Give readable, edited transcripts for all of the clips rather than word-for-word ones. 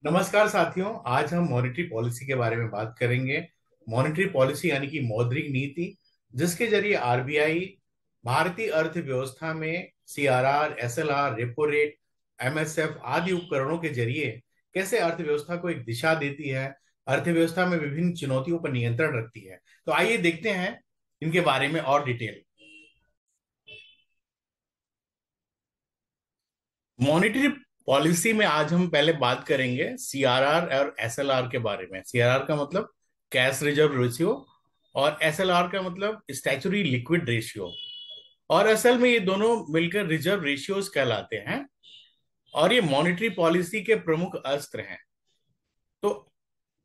नमस्कार साथियों। आज हम मॉनेटरी पॉलिसी के बारे में बात करेंगे। मॉनेटरी पॉलिसी यानी कि मौद्रिक नीति, जिसके जरिए आरबीआई भारतीय अर्थव्यवस्था में CRR, SLR, repo rate, MSF आदि उपकरणों के जरिए कैसे अर्थव्यवस्था को एक दिशा देती है, अर्थव्यवस्था में विभिन्न चुनौतियों पर नियंत्रण रखती है। तो आइए देखते हैं इनके बारे में और डिटेल। मॉनेटरी पॉलिसी में आज हम पहले बात करेंगे सीआरआर और एसएलआर के बारे में। सीआरआर का मतलब कैश रिजर्व रेशियो और एसएलआर का मतलब स्टैचुरी लिक्विड रेशियो। और असल में ये दोनों मिलकर रिजर्व रेशियोज कहलाते हैं और ये मॉनेटरी पॉलिसी के प्रमुख अस्त्र हैं। तो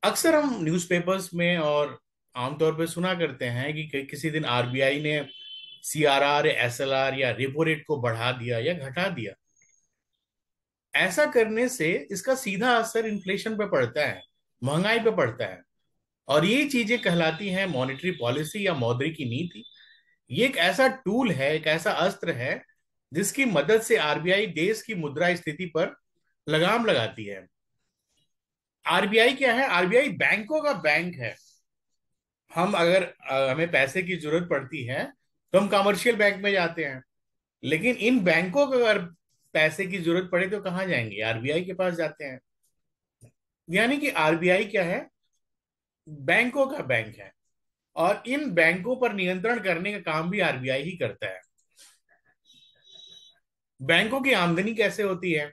अक्सर हम न्यूज़पेपर्स में और आमतौर पर सुना करते हैं कि किसी दिन आरबीआई ने सीआरआर, एसएलआर या रेपो रेट को बढ़ा दिया या घटा दिया। ऐसा करने से इसका सीधा असर इन्फ्लेशन पे पड़ता है, महंगाई पे पड़ता है। और ये चीजें कहलाती हैं मॉनेटरी पॉलिसी या मौद्रिक की नीति। ये एक ऐसा टूल है, एक ऐसा अस्त्र है जिसकी मदद से आरबीआई देश की मुद्रा स्थिति पर लगाम लगाती है। आरबीआई क्या है? आरबीआई बैंकों का बैंक है। हम अगर हमें पैसे की जरूरत पड़ती है तो हम कमर्शियल बैंक में जाते हैं, लेकिन इन बैंकों को अगर पैसे की जरूरत पड़े तो कहाँ जाएंगे? आरबीआई के पास जाते हैं। यानी कि आरबीआई क्या है? बैंकों का बैंक है। और इन बैंकों पर नियंत्रण करने का काम भी आरबीआई ही करता है। बैंकों की आमदनी कैसे होती है?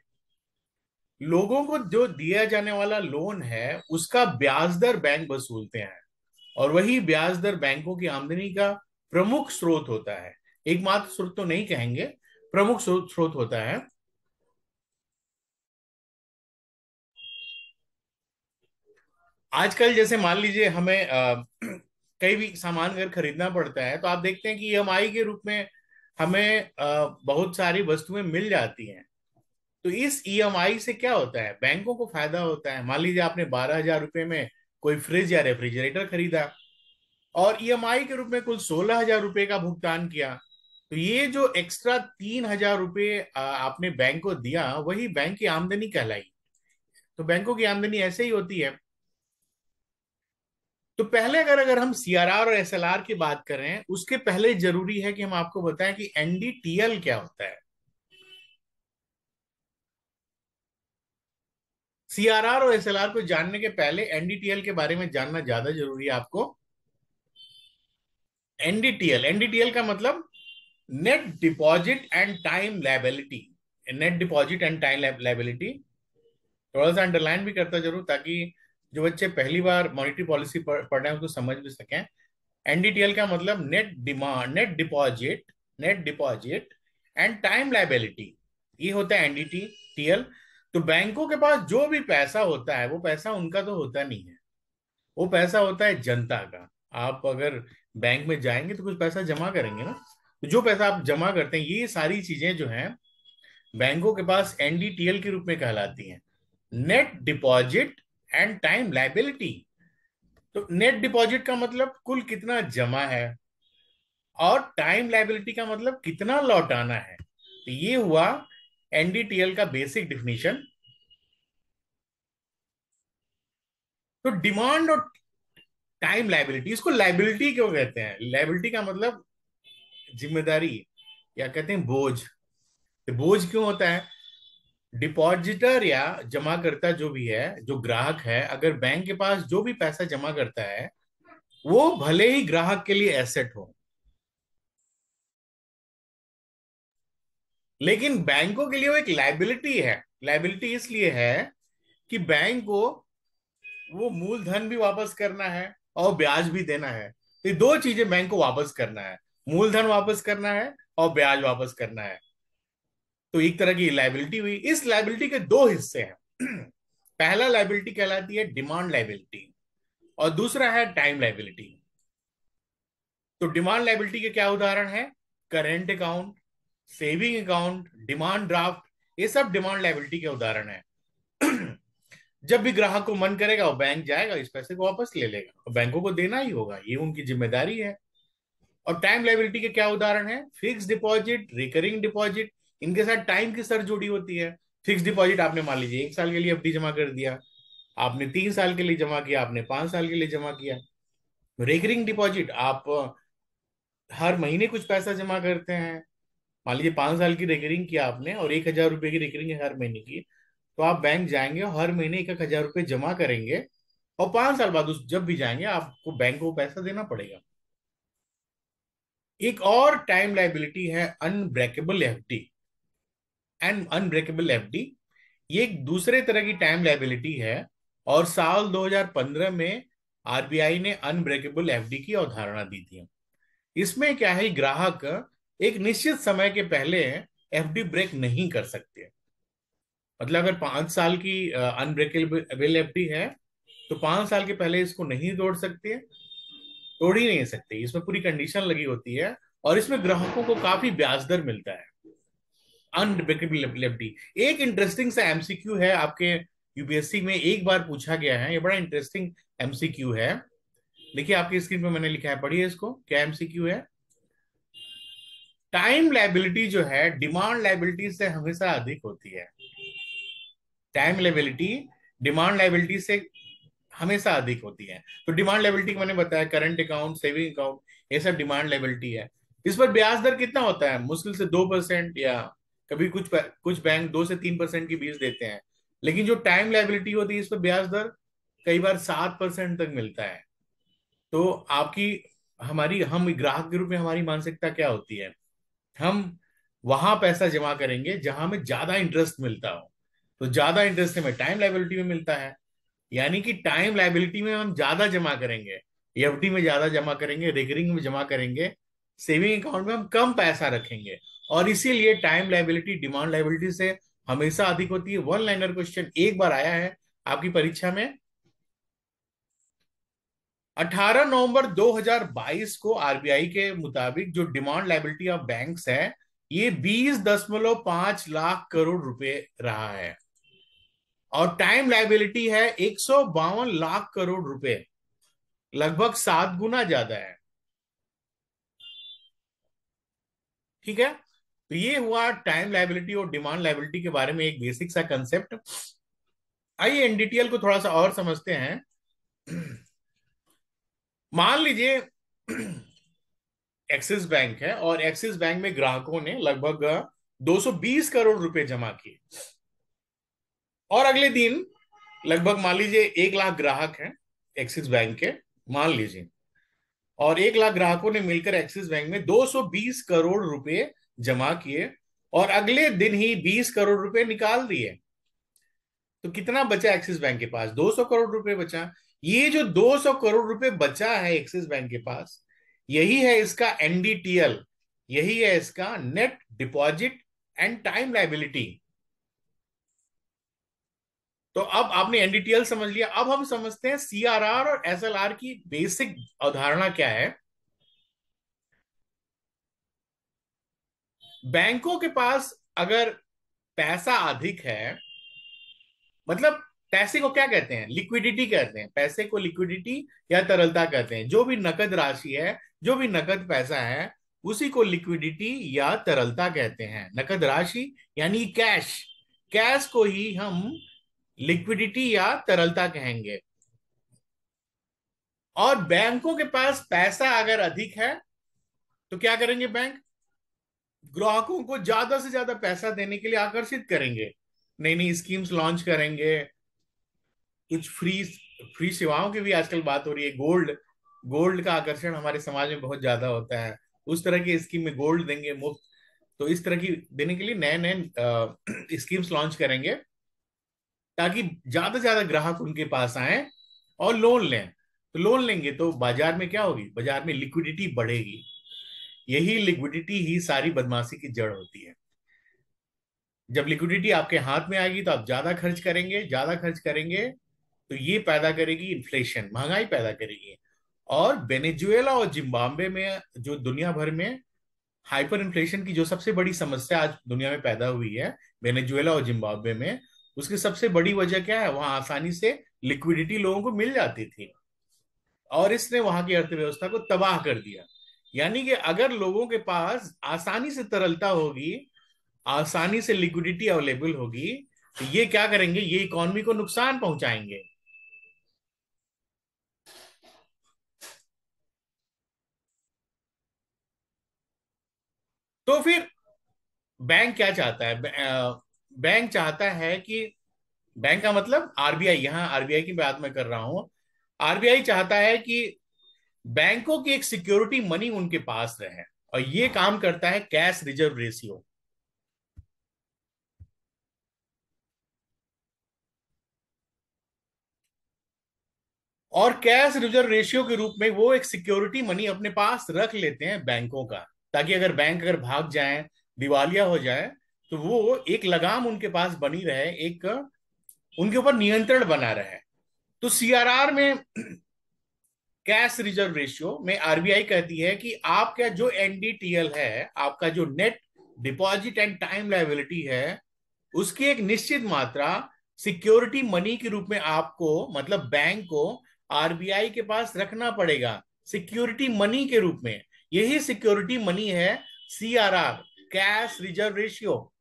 लोगों को जो दिया जाने वाला लोन है उसका ब्याज दर बैंक वसूलते हैं, और वही ब्याज दर बैंकों की आमदनी का प्रमुख स्रोत होता है। एकमात्र स्रोत तो नहीं कहेंगे, प्रमुख स्रोत होता है। आजकल जैसे मान लीजिए हमें कई भी सामान अगर खरीदना पड़ता है तो आप देखते हैं कि ईएमआई के रूप में हमें बहुत सारी वस्तुएं मिल जाती हैं। तो इस ईएमआई से क्या होता है? बैंकों को फायदा होता है। मान लीजिए आपने 12,000 रुपये में कोई फ्रिज या रेफ्रिजरेटर खरीदा और ईएमआई के रूप में कुल 16,000 रुपये का भुगतान किया। तो ये जो एक्स्ट्रा 3,000 रुपये आपने बैंक को दिया, वही बैंक की आमदनी कहलाई। तो बैंकों की आमदनी ऐसे ही होती है। तो पहले अगर अगर हम सीआरआर और एसएलआर की बात करें, उसके पहले जरूरी है कि हम आपको बताएं कि एनडीटीएल क्या होता है। सीआरआर और एसएलआर को जानने के पहले एनडीटीएल के बारे में जानना ज्यादा जरूरी है आपको। एनडीटीएल, एनडीटीएल का मतलब net deposit and time liability. Net deposit and time liability थोड़ा सा अंडरलाइन भी करता जरूर, ताकि जो बच्चे पहली बार मॉनेटरी पॉलिसी पढ़ रहे हैं उसको समझ भी सकें। एनडीटीएल का मतलब net demand, net deposit and time liability, ये होता है एनडीटीएल। तो बैंकों के पास जो भी पैसा होता है वो पैसा उनका तो होता नहीं है, वो पैसा होता है जनता का। आप अगर बैंक में जाएंगे तो कुछ पैसा जमा करेंगे ना, तो जो पैसा आप जमा करते हैं ये सारी चीजें जो हैं बैंकों के पास एनडीटीएल के रूप में कहलाती हैं, net deposit and time liability. तो नेट डिपॉजिट का मतलब कुल कितना जमा है, और टाइम लायबिलिटी का मतलब कितना लौटाना है। तो ये हुआ एनडीटीएल का बेसिक डिफिनीशन। तो डिमांड और टाइम लायबिलिटी, इसको लायबिलिटी क्यों कहते हैं? लायबिलिटी का मतलब जिम्मेदारी, या कहते हैं बोझ। तो बोझ क्यों होता है? डिपॉजिटर या जमाकर्ता जो भी है, जो ग्राहक है, अगर बैंक के पास जो भी पैसा जमा करता है वो भले ही ग्राहक के लिए एसेट हो, लेकिन बैंकों के लिए वो एक लायबिलिटी है। लायबिलिटी इसलिए है कि बैंक को वो मूलधन भी वापस करना है और ब्याज भी देना है। तो ये दो चीजें बैंक को वापस करना है, मूलधन वापस करना है और ब्याज वापस करना है। तो एक तरह की लायबिलिटी हुई। इस लायबिलिटी के दो हिस्से हैं। पहला लायबिलिटी कहलाती है डिमांड लायबिलिटी और दूसरा है टाइम लायबिलिटी। तो डिमांड लायबिलिटी के क्या उदाहरण है? Current account, saving account, demand draft, ये सब डिमांड लायबिलिटी के उदाहरण है। जब भी ग्राहक को मन करेगा वो बैंक जाएगा, इस पैसे को वापस ले लेगा और बैंकों को देना ही होगा, ये उनकी जिम्मेदारी है। और टाइम लायबिलिटी के क्या उदाहरण है? फिक्स डिपॉजिट, रिकरिंग डिपॉजिट, इनके साथ टाइम की सर जुड़ी होती है। फिक्स डिपॉजिट आपने मान लीजिए 1 साल के लिए एफडी जमा कर दिया, आपने 3 साल के लिए जमा किया, आपने 5 साल के लिए जमा किया। रेकरिंग डिपॉजिट, आप हर महीने कुछ पैसा जमा करते हैं। मान लीजिए 5 साल की रेकरिंग किया आपने और 1,000 रुपए की रेकरिंग है हर महीने की, तो आप बैंक जाएंगे और हर महीने 1,000 रुपये जमा करेंगे, और 5 साल बाद उस जब भी जाएंगे आपको बैंक को पैसा देना पड़ेगा। एक और टाइम लाइबिलिटी है unbreakable FD. And unbreakable FD ये एक दूसरे तरह की टाइम लाइबिलिटी है, और साल 2015 में आरबीआई ने अनब्रेकेबल एफडी की अवधारणा दी थी। इसमें क्या है, ग्राहक एक निश्चित समय के पहले एफडी ब्रेक नहीं कर सकते। मतलब अगर 5 साल की अनब्रेकेबल एफडी है, तो 5 साल के पहले इसको नहीं तोड़ सकते, तोड़ ही नहीं सकते। इसमें पूरी कंडीशन लगी होती है, और इसमें ग्राहकों को काफी ब्याज दर मिलता है। अनब्रेकेबल एफडी एक इंटरेस्टिंग सा एमसीक्यू है, आपके यूपीएससी में एक बार पूछा गया है, ये बड़ा इंटरेस्टिंग एमसीक्यू है। देखिए आपकी स्क्रीन पर मैंने लिखा है, पढ़िए इसको, क्या एमसीक्यू है। टाइम लाइबिलिटी जो है डिमांड लाइबिलिटी से हमेशा अधिक होती है। टाइम लाइबिलिटी डिमांड लाइबिलिटी से हमेशा अधिक होती है। तो डिमांड लाइबिलिटी मैंने बताया, करंट अकाउंट, सेविंग अकाउंट, ये सब डिमांड लाइबिलिटी है। इस पर ब्याज दर कितना होता है, मुश्किल से 2%, या कभी कुछ बैंक 2 से 3% की बीज देते हैं। लेकिन जो टाइम लाइबिलिटी होती है, इस पर ब्याज दर कई बार 7% तक मिलता है। तो आपकी हमारी हम ग्राहक के रूप में हमारी मानसिकता क्या होती है, हम वहां पैसा जमा करेंगे जहां हमें ज्यादा इंटरेस्ट मिलता हो। तो ज्यादा इंटरेस्ट हमें टाइम लाइबिलिटी में मिलता है, यानी कि टाइम लाइबिलिटी में हम ज्यादा जमा करेंगे, एफडी में ज्यादा जमा करेंगे, रिकरिंग में जमा करेंगे, सेविंग अकाउंट में हम कम पैसा रखेंगे। और इसीलिए टाइम लाइबिलिटी डिमांड लाइबिलिटी से हमेशा अधिक होती है। वन लाइनर क्वेश्चन एक बार आया है आपकी परीक्षा में। 18 नवंबर 2022 को आरबीआई के मुताबिक जो डिमांड लाइबिलिटी ऑफ बैंक्स है, ये 20.5 लाख करोड़ रुपए रहा है, और टाइम लाइबिलिटी है 152 लाख करोड़ रुपए, लगभग 7 गुना ज्यादा है। ठीक है, तो ये हुआ टाइम लाइबिलिटी और डिमांड लाइबिलिटी के बारे में एक बेसिक सा कंसेप्ट। आइए एनडीटीएल को थोड़ा सा और समझते हैं। मान लीजिए एक्सिस बैंक है, और एक्सिस बैंक में ग्राहकों ने लगभग 220 करोड़ रुपए जमा किए, और अगले दिन लगभग मान लीजिए 1 लाख ग्राहक हैं एक्सिस बैंक के, मान लीजिए, और 1 लाख ग्राहकों ने मिलकर एक्सिस बैंक में 220 करोड़ रुपए जमा किए, और अगले दिन ही 20 करोड़ रुपए निकाल दिए। तो कितना बचा एक्सिस बैंक के पास, 200 करोड़ रुपए बचा। ये जो 200 करोड़ रुपए बचा है एक्सिस बैंक के पास, यही है इसका एनडीटीएल, यही है इसका net deposit and time liability. तो अब आपने एनडीटीएल समझ लिया, अब हम समझते हैं सीआरआर और एसएलआर की बेसिक अवधारणा क्या है। बैंकों के पास अगर पैसा अधिक है, मतलब पैसे को क्या कहते हैं, लिक्विडिटी कहते हैं, पैसे को लिक्विडिटी या तरलता कहते हैं। जो भी नकद राशि है, जो भी नकद पैसा है, उसी को लिक्विडिटी या तरलता कहते हैं। नकद राशि यानी कैश, कैश को ही हम लिक्विडिटी या तरलता कहेंगे। और बैंकों के पास पैसा अगर अधिक है, तो क्या करेंगे बैंक, ग्राहकों को ज्यादा से ज्यादा पैसा देने के लिए आकर्षित करेंगे, नई नई स्कीम्स लॉन्च करेंगे, कुछ फ्री फ्री सेवाओं की भी आजकल बात हो रही है। गोल्ड, गोल्ड का आकर्षण हमारे समाज में बहुत ज्यादा होता है, उस तरह की स्कीम में गोल्ड देंगे मुफ्त। तो इस तरह की देने के लिए नए नए स्कीम्स लॉन्च करेंगे, ताकि ज्यादा से ज्यादा ग्राहक उनके पास आए और लोन लें। तो लोन लेंगे तो बाजार में क्या होगी, बाजार में लिक्विडिटी बढ़ेगी। यही लिक्विडिटी ही सारी बदमाशी की जड़ होती है। जब लिक्विडिटी आपके हाथ में आएगी तो आप ज्यादा खर्च करेंगे, ज्यादा खर्च करेंगे तो ये पैदा करेगी इन्फ्लेशन, महंगाई पैदा करेगी। और वेनेजुएला और जिम्बाब्वे में जो दुनिया भर में हाइपर इन्फ्लेशन की जो सबसे बड़ी समस्या आज दुनिया में पैदा हुई है, वेनेजुएला और जिम्बाब्वे में, उसकी सबसे बड़ी वजह क्या है, वहां आसानी से लिक्विडिटी लोगों को मिल जाती थी, और इसने वहां की अर्थव्यवस्था को तबाह कर दिया। यानी कि अगर लोगों के पास आसानी से तरलता होगी, आसानी से लिक्विडिटी अवेलेबल होगी, तो ये क्या करेंगे, ये इकोनॉमी को नुकसान पहुंचाएंगे। तो फिर बैंक क्या चाहता है? बैंक चाहता है कि, बैंक का मतलब आरबीआई, यहां आरबीआई की बात मैं कर रहा हूं। आरबीआई चाहता है कि बैंकों की एक सिक्योरिटी मनी उनके पास रहे, और ये काम करता है कैश रिजर्व रेशियो। और कैश रिजर्व रेशियो के रूप में वो एक सिक्योरिटी मनी अपने पास रख लेते हैं बैंकों का, ताकि अगर बैंक अगर भाग जाए, दिवालिया हो जाए, तो वो एक लगाम उनके पास बनी रहे, एक उनके ऊपर नियंत्रण बना रहे। तो सीआरआर में, कैश रिजर्व रेशियो में, आरबीआई कहती है कि आपका जो एनडीटीएल है, आपका जो net deposit and time liability है, उसकी एक निश्चित मात्रा सिक्योरिटी मनी के रूप में आपको, मतलब बैंक को, आरबीआई के पास रखना पड़ेगा, सिक्योरिटी मनी के रूप में। यही सिक्योरिटी मनी है सीआरआर, कैश रिजर्व रेशियो।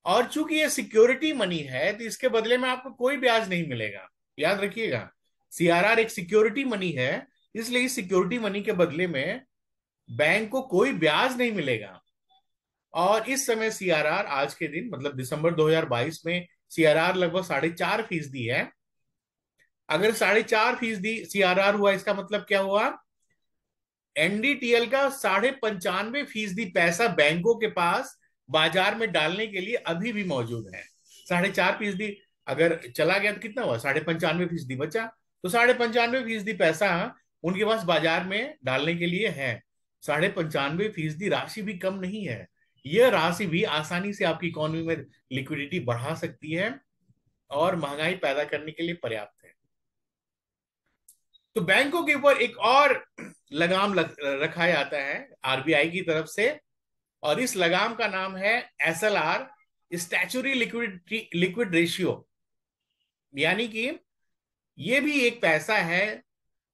और चूंकि ये सिक्योरिटी मनी है, तो इसके बदले में आपको कोई ब्याज नहीं मिलेगा। याद रखिएगा, सीआरआर एक सिक्योरिटी मनी है, इसलिए इस सिक्योरिटी मनी के बदले में बैंक को कोई ब्याज नहीं मिलेगा। और इस समय सीआरआर, आज के दिन मतलब दिसंबर 2022 में, सीआरआर लगभग 4.5% है। अगर 4.5% सीआरआर हुआ, इसका मतलब क्या हुआ? एनडीटीएल का 95.95% पैसा बैंकों के पास बाजार में डालने के लिए अभी भी मौजूद है। 4.5% अगर चला गया तो कितना हुआ? 95.95% बचा। तो 95.95% पैसा उनके पास बाजार में डालने के लिए है। 95.95% राशि भी कम नहीं है। यह राशि भी आसानी से आपकी इकोनॉमी में लिक्विडिटी बढ़ा सकती है और महंगाई पैदा करने के लिए पर्याप्त है। तो बैंकों के ऊपर एक और लगाम रखा जाता है आरबीआई की तरफ से, और इस लगाम का नाम है एसएलआर, स्टैचुरी लिक्विड रेशियो। यानी कि ये भी एक पैसा है,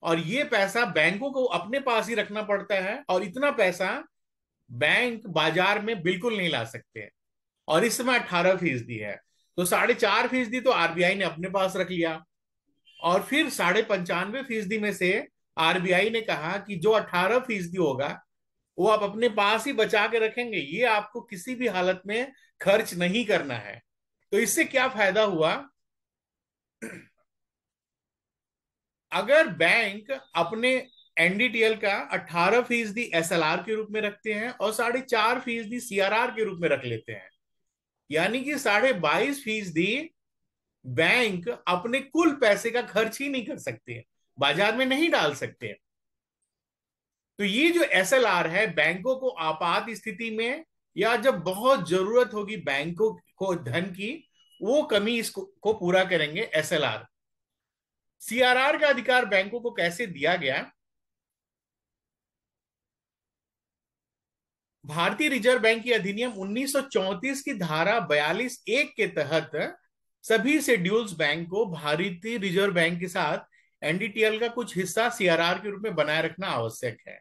और ये पैसा बैंकों को अपने पास ही रखना पड़ता है, और इतना पैसा बैंक बाजार में बिल्कुल नहीं ला सकते। और इस समय 18% है। तो 4.5% तो आरबीआई ने अपने पास रख लिया, और फिर 95.95% में से आरबीआई ने कहा कि जो 18% होगा, वो आप अपने पास ही बचा के रखेंगे, ये आपको किसी भी हालत में खर्च नहीं करना है। तो इससे क्या फायदा हुआ? अगर बैंक अपने एनडीटीएल का 18% एसएलआर के रूप में रखते हैं और 4.5% सीआरआर के रूप में रख लेते हैं, यानी कि 22.5% बैंक अपने कुल पैसे का खर्च ही नहीं कर सकते, बाजार में नहीं डाल सकते। तो ये जो एसएलआर है, बैंकों को आपात स्थिति में या जब बहुत जरूरत होगी बैंकों को धन की, वो कमी इसको को पूरा करेंगे एसएलआर। सीआरआर का अधिकार बैंकों को कैसे दिया गया? भारतीय रिजर्व बैंक की अधिनियम 1934 की धारा 42(1) के तहत सभी शेड्यूल्स बैंक को भारतीय रिजर्व बैंक के साथ एनडीटीएल का कुछ हिस्सा सीआरआर के रूप में बनाए रखना आवश्यक है।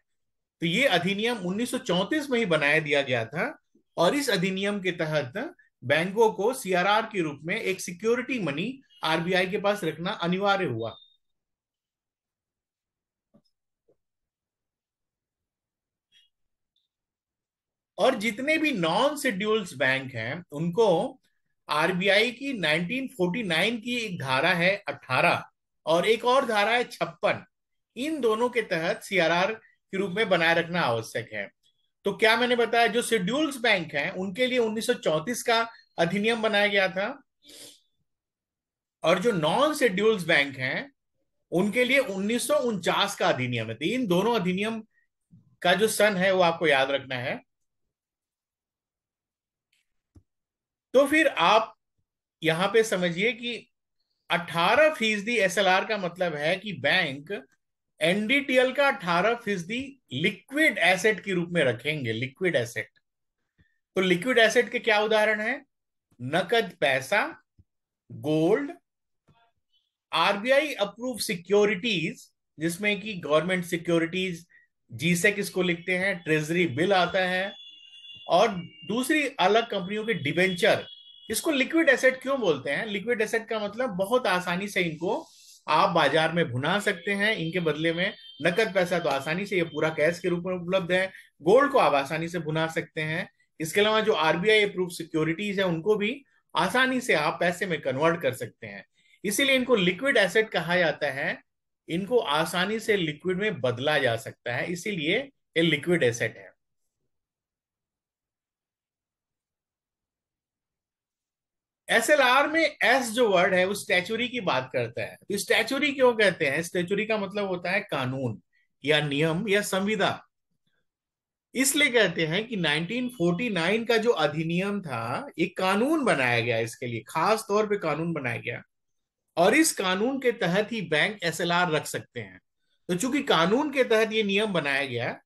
तो ये अधिनियम 1934 में ही बनाया दिया गया था, और इस अधिनियम के तहत बैंकों को सीआरआर के रूप में एक सिक्योरिटी मनी आरबीआई के पास रखना अनिवार्य हुआ। और जितने भी नॉन शेड्यूल्ड बैंक हैं, उनको आरबीआई की 1949 की एक धारा है 18, और एक और धारा है 56, इन दोनों के तहत सीआरआर के रूप में बनाए रखना आवश्यक है। तो क्या मैंने बताया, जो शेड्यूल्ड बैंक हैं उनके लिए 1934 का अधिनियम बनाया गया था, और जो नॉन शेड्यूल्ड बैंक हैं उनके लिए 1949 का अधिनियम है। तो इन दोनों अधिनियम का जो सन है वो आपको याद रखना है। तो फिर आप यहां पे समझिए कि 18% एसएलआर का मतलब है कि बैंक एनडीटीएल का 18% लिक्विड एसेट के रूप में रखेंगे। लिक्विड एसेट, तो लिक्विड एसेट के क्या उदाहरण है? नकद पैसा, गोल्ड, आरबीआई अप्रूव सिक्योरिटीज, जिसमें कि गवर्नमेंट सिक्योरिटीज, जीसेक इसको लिखते हैं, ट्रेजरी बिल आता है, और दूसरी अलग कंपनियों के डिबेंचर। इसको लिक्विड एसेट क्यों बोलते हैं? लिक्विड एसेट का मतलब बहुत आसानी से इनको आप बाजार में भुना सकते हैं, इनके बदले में नकद पैसा तो आसानी से ये पूरा कैश के रूप में उपलब्ध है। गोल्ड को आप आसानी से भुना सकते हैं। इसके अलावा जो आरबीआई अप्रूव सिक्योरिटीज है उनको भी आसानी से आप पैसे में कन्वर्ट कर सकते हैं। इसीलिए इनको लिक्विड एसेट कहा जाता है। इनको आसानी से लिक्विड में बदला जा सकता है, इसीलिए ये लिक्विड एसेट है। एसएलआर में एस जो वर्ड है वो स्टैचुरी की बात करता है। तो स्टैचुरी क्यों कहते हैं? स्टैचुरी का मतलब होता है कानून या नियम या संविदा। इसलिए कहते हैं कि 1949 का जो अधिनियम था, एक कानून बनाया गया, इसके लिए खास तौर पे कानून बनाया गया। और इस कानून के तहत ही बैंक एसएलआर रख सकते हैं। तो चूंकि कानून के तहत ये नियम बनाया गया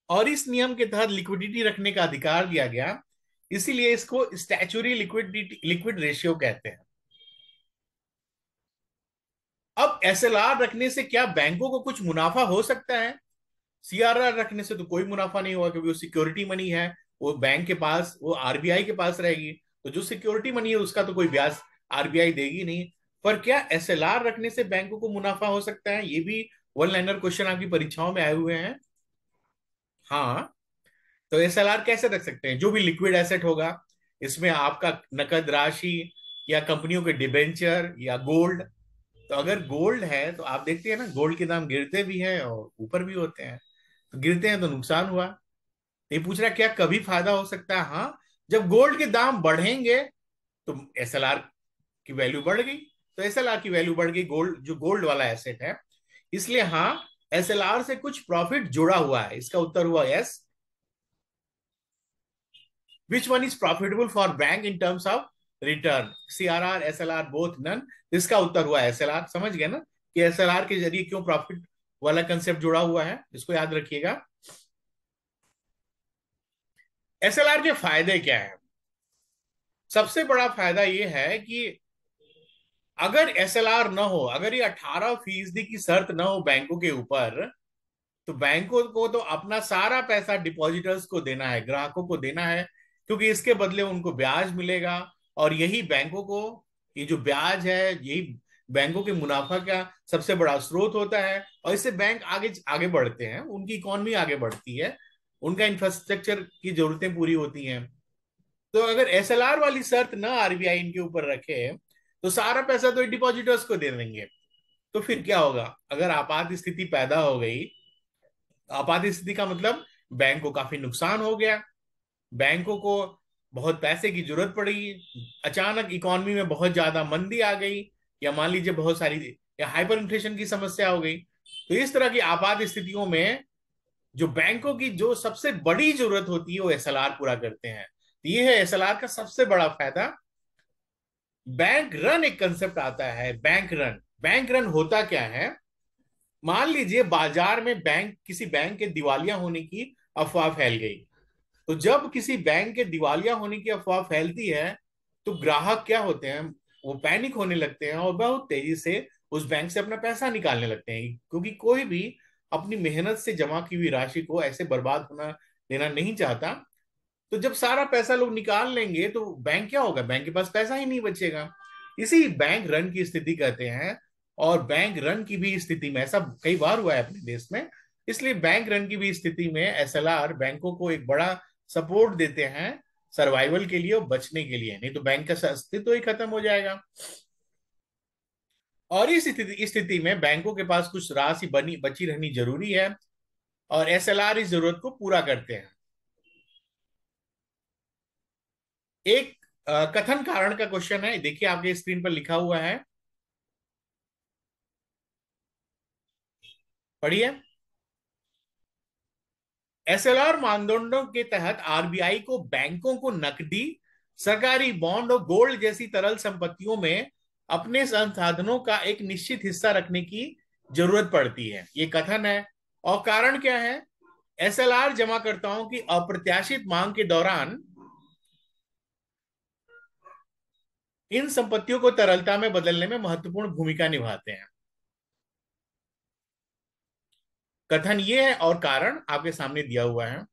और इस नियम के तहत लिक्विडिटी रखने का अधिकार दिया गया, इसीलिए इसको स्टैचुरी लिक्विडिटी लिक्विड रेशियो कहते हैं। अब एसएलआर रखने से क्या बैंकों को कुछ मुनाफा हो सकता है? सीआरआर रखने से तो कोई मुनाफा नहीं होगा, क्योंकि वो सिक्योरिटी मनी है, वो बैंक के पास, वो आरबीआई के पास रहेगी। तो जो सिक्योरिटी मनी है उसका तो कोई ब्याज आरबीआई देगी नहीं। पर क्या एसएलआर रखने से बैंकों को मुनाफा हो सकता है? ये भी वन लाइनर क्वेश्चन आपकी परीक्षाओं में आए हुए हैं। हाँ। तो एसएलआर कैसे रख सकते हैं? जो भी लिक्विड एसेट होगा, इसमें आपका नकद राशि या कंपनियों के डिबेंचर या गोल्ड। तो अगर गोल्ड है तो आप देखते हैं ना, गोल्ड के दाम गिरते भी हैं और ऊपर भी होते हैं। तो गिरते हैं तो नुकसान हुआ। ये पूछ रहा है क्या कभी फायदा हो सकता है? हाँ, जब गोल्ड के दाम बढ़ेंगे तो एसएलआर की वैल्यू बढ़ गई। तो एसएलआर की वैल्यू बढ़ गई, गोल्ड जो गोल्ड वाला एसेट है। इसलिए हाँ, एसएलआर से कुछ प्रॉफिट जुड़ा हुआ है। इसका उत्तर हुआ yes. Which one is profitable for bank in terms of return? CRR, SLR, both, none. इसका उत्तर हुआ एसएलआर। समझ गए ना कि एसएलआर के जरिए क्यों प्रॉफिट वाला कंसेप्ट जुड़ा हुआ है? इसको याद रखिएगा। एसएलआर के फायदे क्या है? सबसे बड़ा फायदा ये है कि अगर एसएलआर ना हो, अगर ये 18% की शर्त ना हो बैंकों के ऊपर, तो बैंकों को तो अपना सारा पैसा डिपॉजिटर्स को देना है, ग्राहकों को देना है, क्योंकि इसके बदले उनको ब्याज मिलेगा। और यही बैंकों को, ये जो ब्याज है, यही बैंकों के मुनाफा का सबसे बड़ा स्रोत होता है। और इससे बैंक आगे आगे बढ़ते हैं, उनकी इकोनॉमी आगे बढ़ती है, उनका इंफ्रास्ट्रक्चर की जरूरतें पूरी होती हैं। तो अगर एसएलआर वाली शर्त ना आरबीआई इनके ऊपर रखे, तो सारा पैसा तो डिपॉजिटर्स को दे देंगे। तो फिर क्या होगा? अगर आपात स्थिति पैदा हो गई, आपात स्थिति का मतलब बैंक को काफी नुकसान हो गया, बैंकों को बहुत पैसे की जरूरत पड़ी, अचानक इकोनॉमी में बहुत ज्यादा मंदी आ गई, या मान लीजिए बहुत सारी या हाइपर इन्फ्लेशन की समस्या हो गई, तो इस तरह की आपात स्थितियों में जो बैंकों की जो सबसे बड़ी जरूरत होती है वो एसएलआर पूरा करते हैं। तो ये है एसएलआर का सबसे बड़ा फायदा। बैंक रन एक कंसेप्ट आता है, बैंक रन। बैंक रन होता क्या है? मान लीजिए बाजार में बैंक, किसी बैंक के दिवालिया होने की अफवाह फैल गई। तो जब किसी बैंक के दिवालिया होने की अफवाह फैलती है, तो ग्राहक क्या होते हैं, वो पैनिक होने लगते हैं और बहुत तेजी से उस बैंक से अपना पैसा निकालने लगते हैं, क्योंकि कोई भी अपनी मेहनत से जमा की हुई राशि को ऐसे बर्बाद होना देना नहीं चाहता। तो जब सारा पैसा लोग निकाल लेंगे तो बैंक क्या होगा? बैंक के पास पैसा ही नहीं बचेगा। इसी बैंक रन की स्थिति कहते हैं। और बैंक रन की भी स्थिति में ऐसा कई बार हुआ है अपने देश में। इसलिए बैंक रन की भी स्थिति में एसएलआर बैंकों को एक बड़ा सपोर्ट देते हैं, सर्वाइवल के लिए और बचने के लिए। नहीं तो बैंक का अस्तित्व ही खत्म हो जाएगा। और इस स्थिति में बैंकों के पास कुछ राशि बनी बची रहनी जरूरी है, और एसएलआर इस जरूरत को पूरा करते हैं। एक कथन कारण का क्वेश्चन है, देखिए आपके स्क्रीन पर लिखा हुआ है, पढ़िए। एसएलआर मानदंडों के तहत आरबीआई को बैंकों को नकदी, सरकारी बॉन्ड और गोल्ड जैसी तरल संपत्तियों में अपने संसाधनों का एक निश्चित हिस्सा रखने की जरूरत पड़ती है, ये कथन है। और कारण क्या है? एसएलआर जमाकर्ताओं की अप्रत्याशित मांग के दौरान इन संपत्तियों को तरलता में बदलने में महत्वपूर्ण भूमिका निभाते हैं। कथन ये है और कारण आपके सामने दिया हुआ है।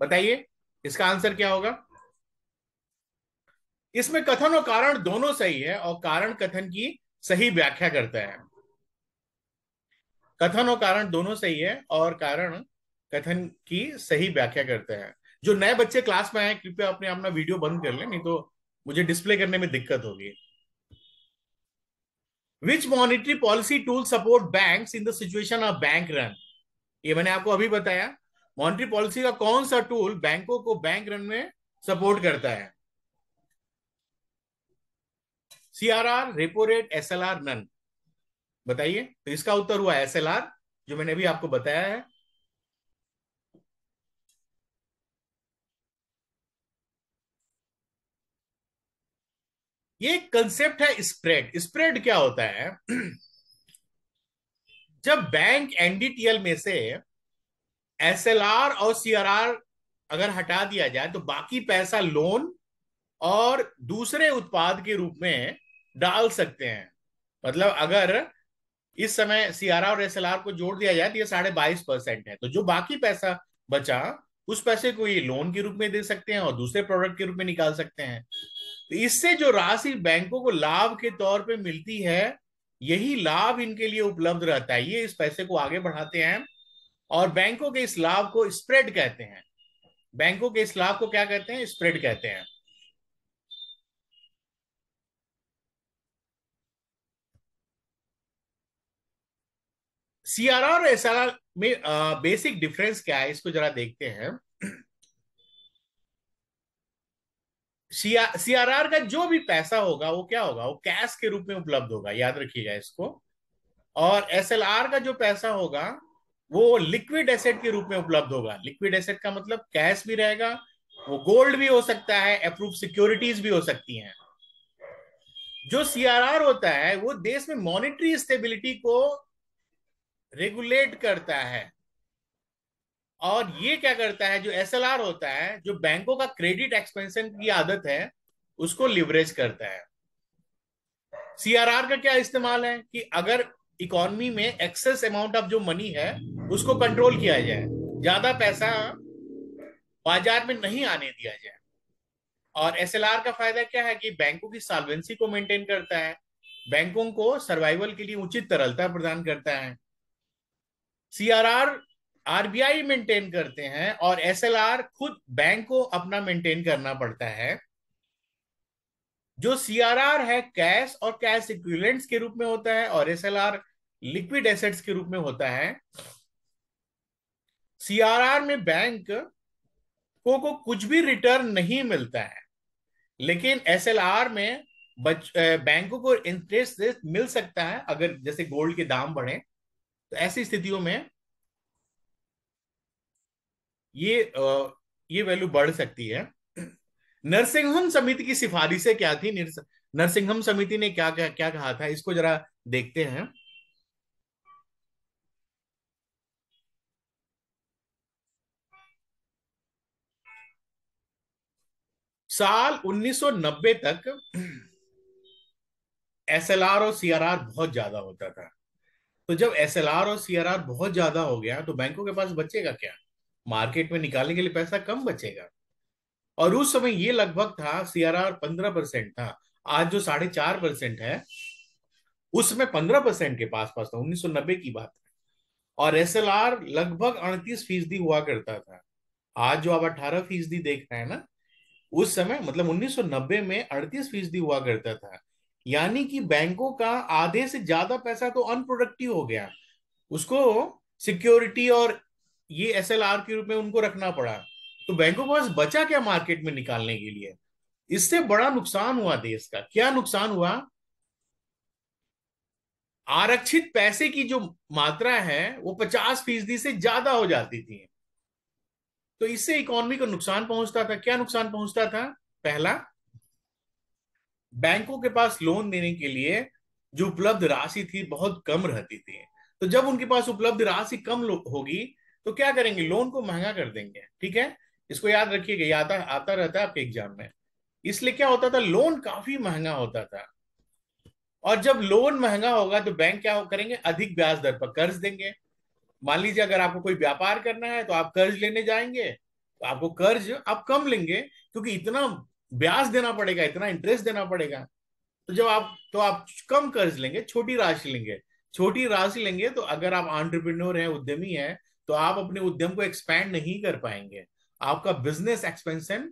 बताइए इसका आंसर क्या होगा? इसमें कथन और कारण दोनों सही है, और कारण कथन की सही व्याख्या करता है। कथन और कारण दोनों सही है, और कारण कथन की सही व्याख्या करते हैं। जो नए बच्चे क्लास में आए, कृपया अपने अपना वीडियो बंद कर लें, नहीं तो मुझे डिस्प्ले करने में दिक्कत होगी। Which monetary policy tool support banks in the situation of bank run? ये मैंने आपको अभी बताया। मॉनिटरी पॉलिसी का कौन सा टूल बैंकों को बैंक रन में सपोर्ट करता है? CRR, repo rate, SLR, none. बताइए। तो इसका उत्तर हुआ एसएलआर, जो मैंने अभी आपको बताया है। ये कंसेप्ट है स्प्रेड। स्प्रेड क्या होता है? जब बैंक एनडीटीएल में से एसएलआर और सीआरआर अगर हटा दिया जाए, तो बाकी पैसा लोन और दूसरे उत्पाद के रूप में डाल सकते हैं। मतलब अगर इस समय सीआरआर और एसएलआर को जोड़ दिया जाए तो ये 22.5% है, तो जो बाकी पैसा बचा, उस पैसे को ये लोन के रूप में दे सकते हैं और दूसरे प्रोडक्ट के रूप में निकाल सकते हैं। तो इससे जो राशि बैंकों को लाभ के तौर पे मिलती है, यही लाभ इनके लिए उपलब्ध रहता है। ये इस पैसे को आगे बढ़ाते हैं, और बैंकों के इस लाभ को स्प्रेड कहते हैं। बैंकों के इस लाभ को क्या कहते हैं? स्प्रेड कहते हैं। सीआरआर और एसआरआर में बेसिक डिफरेंस क्या है, इसको जरा देखते हैं। सीआरआर का जो भी पैसा होगा वो क्या होगा? वो कैश के रूप में उपलब्ध होगा, याद रखिएगा इसको। और एसएलआर का जो पैसा होगा वो लिक्विड एसेट के रूप में उपलब्ध होगा। लिक्विड एसेट का मतलब कैश भी रहेगा, वो गोल्ड भी हो सकता है, अप्रूव सिक्योरिटीज भी हो सकती हैं। जो सीआरआर होता है वो देश में मॉनेटरी स्टेबिलिटी को रेगुलेट करता है। और ये क्या करता है? जो एसएलआर होता है, जो बैंकों का क्रेडिट एक्सपेंशन की आदत है, उसको लिवरेज करता है। सीआरआर का क्या इस्तेमाल है कि अगर इकोनॉमी में एक्सेस अमाउंट ऑफ जो मनी है उसको कंट्रोल किया जाए, ज्यादा पैसा बाजार में नहीं आने दिया जाए। और एसएलआर का फायदा क्या है कि बैंकों की सॉल्वेंसी को मेंटेन करता है, बैंकों को सर्वाइवल के लिए उचित तरलता प्रदान करता है। सीआरआर आरबीआई मेंटेन करते हैं, और एसएलआर खुद बैंक को अपना मेंटेन करना पड़ता है। जो सीआरआर है कैश और कैश इक्विवेलेंट्स के रूप में होता है, और एसएलआर लिक्विड एसेट्स के रूप में होता है। सीआरआर में बैंक को कुछ भी रिटर्न नहीं मिलता है, लेकिन एसएलआर में बैंकों को इंटरेस्ट मिल सकता है। अगर जैसे गोल्ड के दाम बढ़े, तो ऐसी स्थितियों में ये ये वैल्यू बढ़ सकती है। नरसिंहम समिति की सिफारिशें क्या थी? नरसिंहम समिति ने क्या क्या क्या कहा था, इसको जरा देखते हैं। साल 1990 तक एसएलआर और सीआरआर बहुत ज्यादा होता था। तो जब एसएलआर और सीआरआर बहुत ज्यादा हो गया, तो बैंकों के पास बचेगा क्या? मार्केट में निकालने के लिए पैसा कम बचेगा। और उस समय ये लगभग था, सीआरआर 15% था। आज जो 4.5% है, उसमें 15% के पास पास था, 1990 की बात है। और एसएलआर लगभग 38% हुआ करता था। आज जो आप 18% देख रहे हैं ना, उस समय मतलब 1990 में 38% हुआ करता था। यानी कि बैंकों का आधे से ज्यादा पैसा तो अनप्रोडक्टिव हो गया, उसको सिक्योरिटी और ये एसएलआर के रूप में उनको रखना पड़ा। तो बैंकों के पास बचा क्या मार्केट में निकालने के लिए? इससे बड़ा नुकसान हुआ देश का। क्या नुकसान हुआ? आरक्षित पैसे की जो मात्रा है वो 50% से ज्यादा हो जाती थी। तो इससे इकोनॉमी को नुकसान पहुंचता था। क्या नुकसान पहुंचता था? पहला, बैंकों के पास लोन देने के लिए जो उपलब्ध राशि थी बहुत कम रहती थी। तो जब उनके पास उपलब्ध राशि कम होगी, तो क्या करेंगे? लोन को महंगा कर देंगे। ठीक है, इसको याद रखिएगा, ये आता आता रहता है आपके एग्जाम में। इसलिए क्या होता था? लोन काफी महंगा होता था। और जब लोन महंगा होगा, तो बैंक क्या करेंगे? अधिक ब्याज दर पर कर्ज देंगे। मान लीजिए अगर आपको कोई व्यापार करना है, तो आप कर्ज लेने जाएंगे, तो आपको कर्ज आप कम लेंगे, क्योंकि इतना ब्याज देना पड़ेगा, इतना इंटरेस्ट देना पड़ेगा। तो आप कम कर्ज लेंगे, छोटी राशि लेंगे। छोटी राशि लेंगे तो अगर आप एंटरप्रेन्योर हैं, उद्यमी हैं, तो आप अपने उद्यम को एक्सपैंड नहीं कर पाएंगे। आपका बिजनेस एक्सपेंशन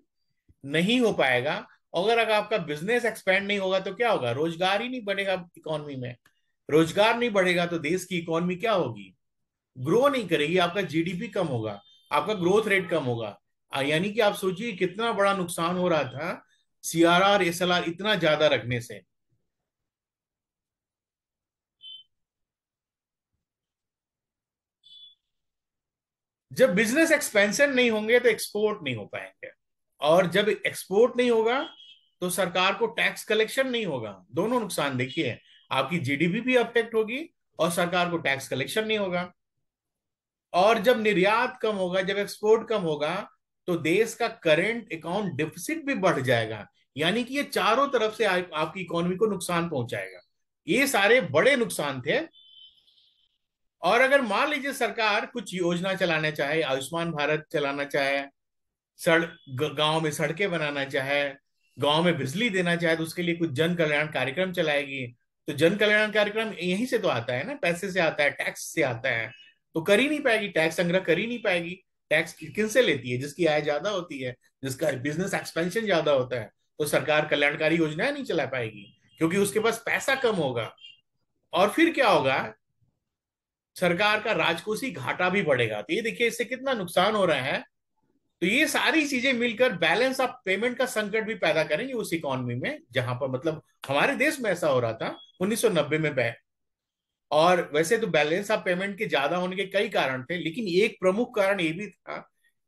नहीं हो पाएगा। अगर आपका बिजनेस एक्सपैंड नहीं होगा तो क्या होगा? रोजगार ही नहीं बढ़ेगा इकोनॉमी में। रोजगार नहीं बढ़ेगा तो देश की इकोनॉमी क्या होगी? ग्रो नहीं करेगी, आपका जीडीपी कम होगा, आपका ग्रोथ रेट कम होगा। यानी कि आप सोचिए कितना बड़ा नुकसान हो रहा था सीआरआर एसएलआर इतना ज्यादा रखने से। जब बिजनेस एक्सपेंशन नहीं होंगे तो एक्सपोर्ट नहीं हो पाएंगे, और जब एक्सपोर्ट नहीं होगा तो सरकार को टैक्स कलेक्शन नहीं होगा। दोनों नुकसान देखिए, आपकी जीडीपी भी अफेक्ट होगी और सरकार को टैक्स कलेक्शन नहीं होगा। और जब निर्यात कम होगा, जब एक्सपोर्ट कम होगा, तो देश का करेंट अकाउंट डिफिसिट भी बढ़ जाएगा। यानी कि ये चारों तरफ से आपकी इकोनॉमी को नुकसान पहुंचाएगा। ये सारे बड़े नुकसान थे। और अगर मान लीजिए सरकार कुछ योजना चलाना चाहे, आयुष्मान भारत चलाना चाहे, सड़क, गांव में सड़कें बनाना चाहे, गांव में बिजली देना चाहे, तो उसके लिए कुछ जन कल्याण कार्यक्रम चलाएगी। तो जन कल्याण कार्यक्रम यहीं से तो आता है ना, पैसे से आता है, टैक्स से आता है। तो कर ही नहीं पाएगी, टैक्स संग्रह कर ही नहीं पाएगी। टैक्स किन से लेती है? जिसकी आय ज्यादा होती है, जिसका बिजनेस एक्सपेंशन ज्यादा होता है। तो सरकार कल्याणकारी योजनाएं नहीं चला पाएगी, क्योंकि उसके पास पैसा कम होगा। और फिर क्या होगा? सरकार का राजकोषीय घाटा भी बढ़ेगा। तो ये देखिए इससे कितना नुकसान हो रहा है। तो ये सारी चीजें मिलकर बैलेंस ऑफ पेमेंट का संकट भी पैदा करेंगे उस इकोनॉमी में, जहां पर मतलब हमारे देश में ऐसा हो रहा था 1990 में और वैसे तो बैलेंस ऑफ पेमेंट के ज्यादा होने के कई कारण थे, लेकिन एक प्रमुख कारण ये भी था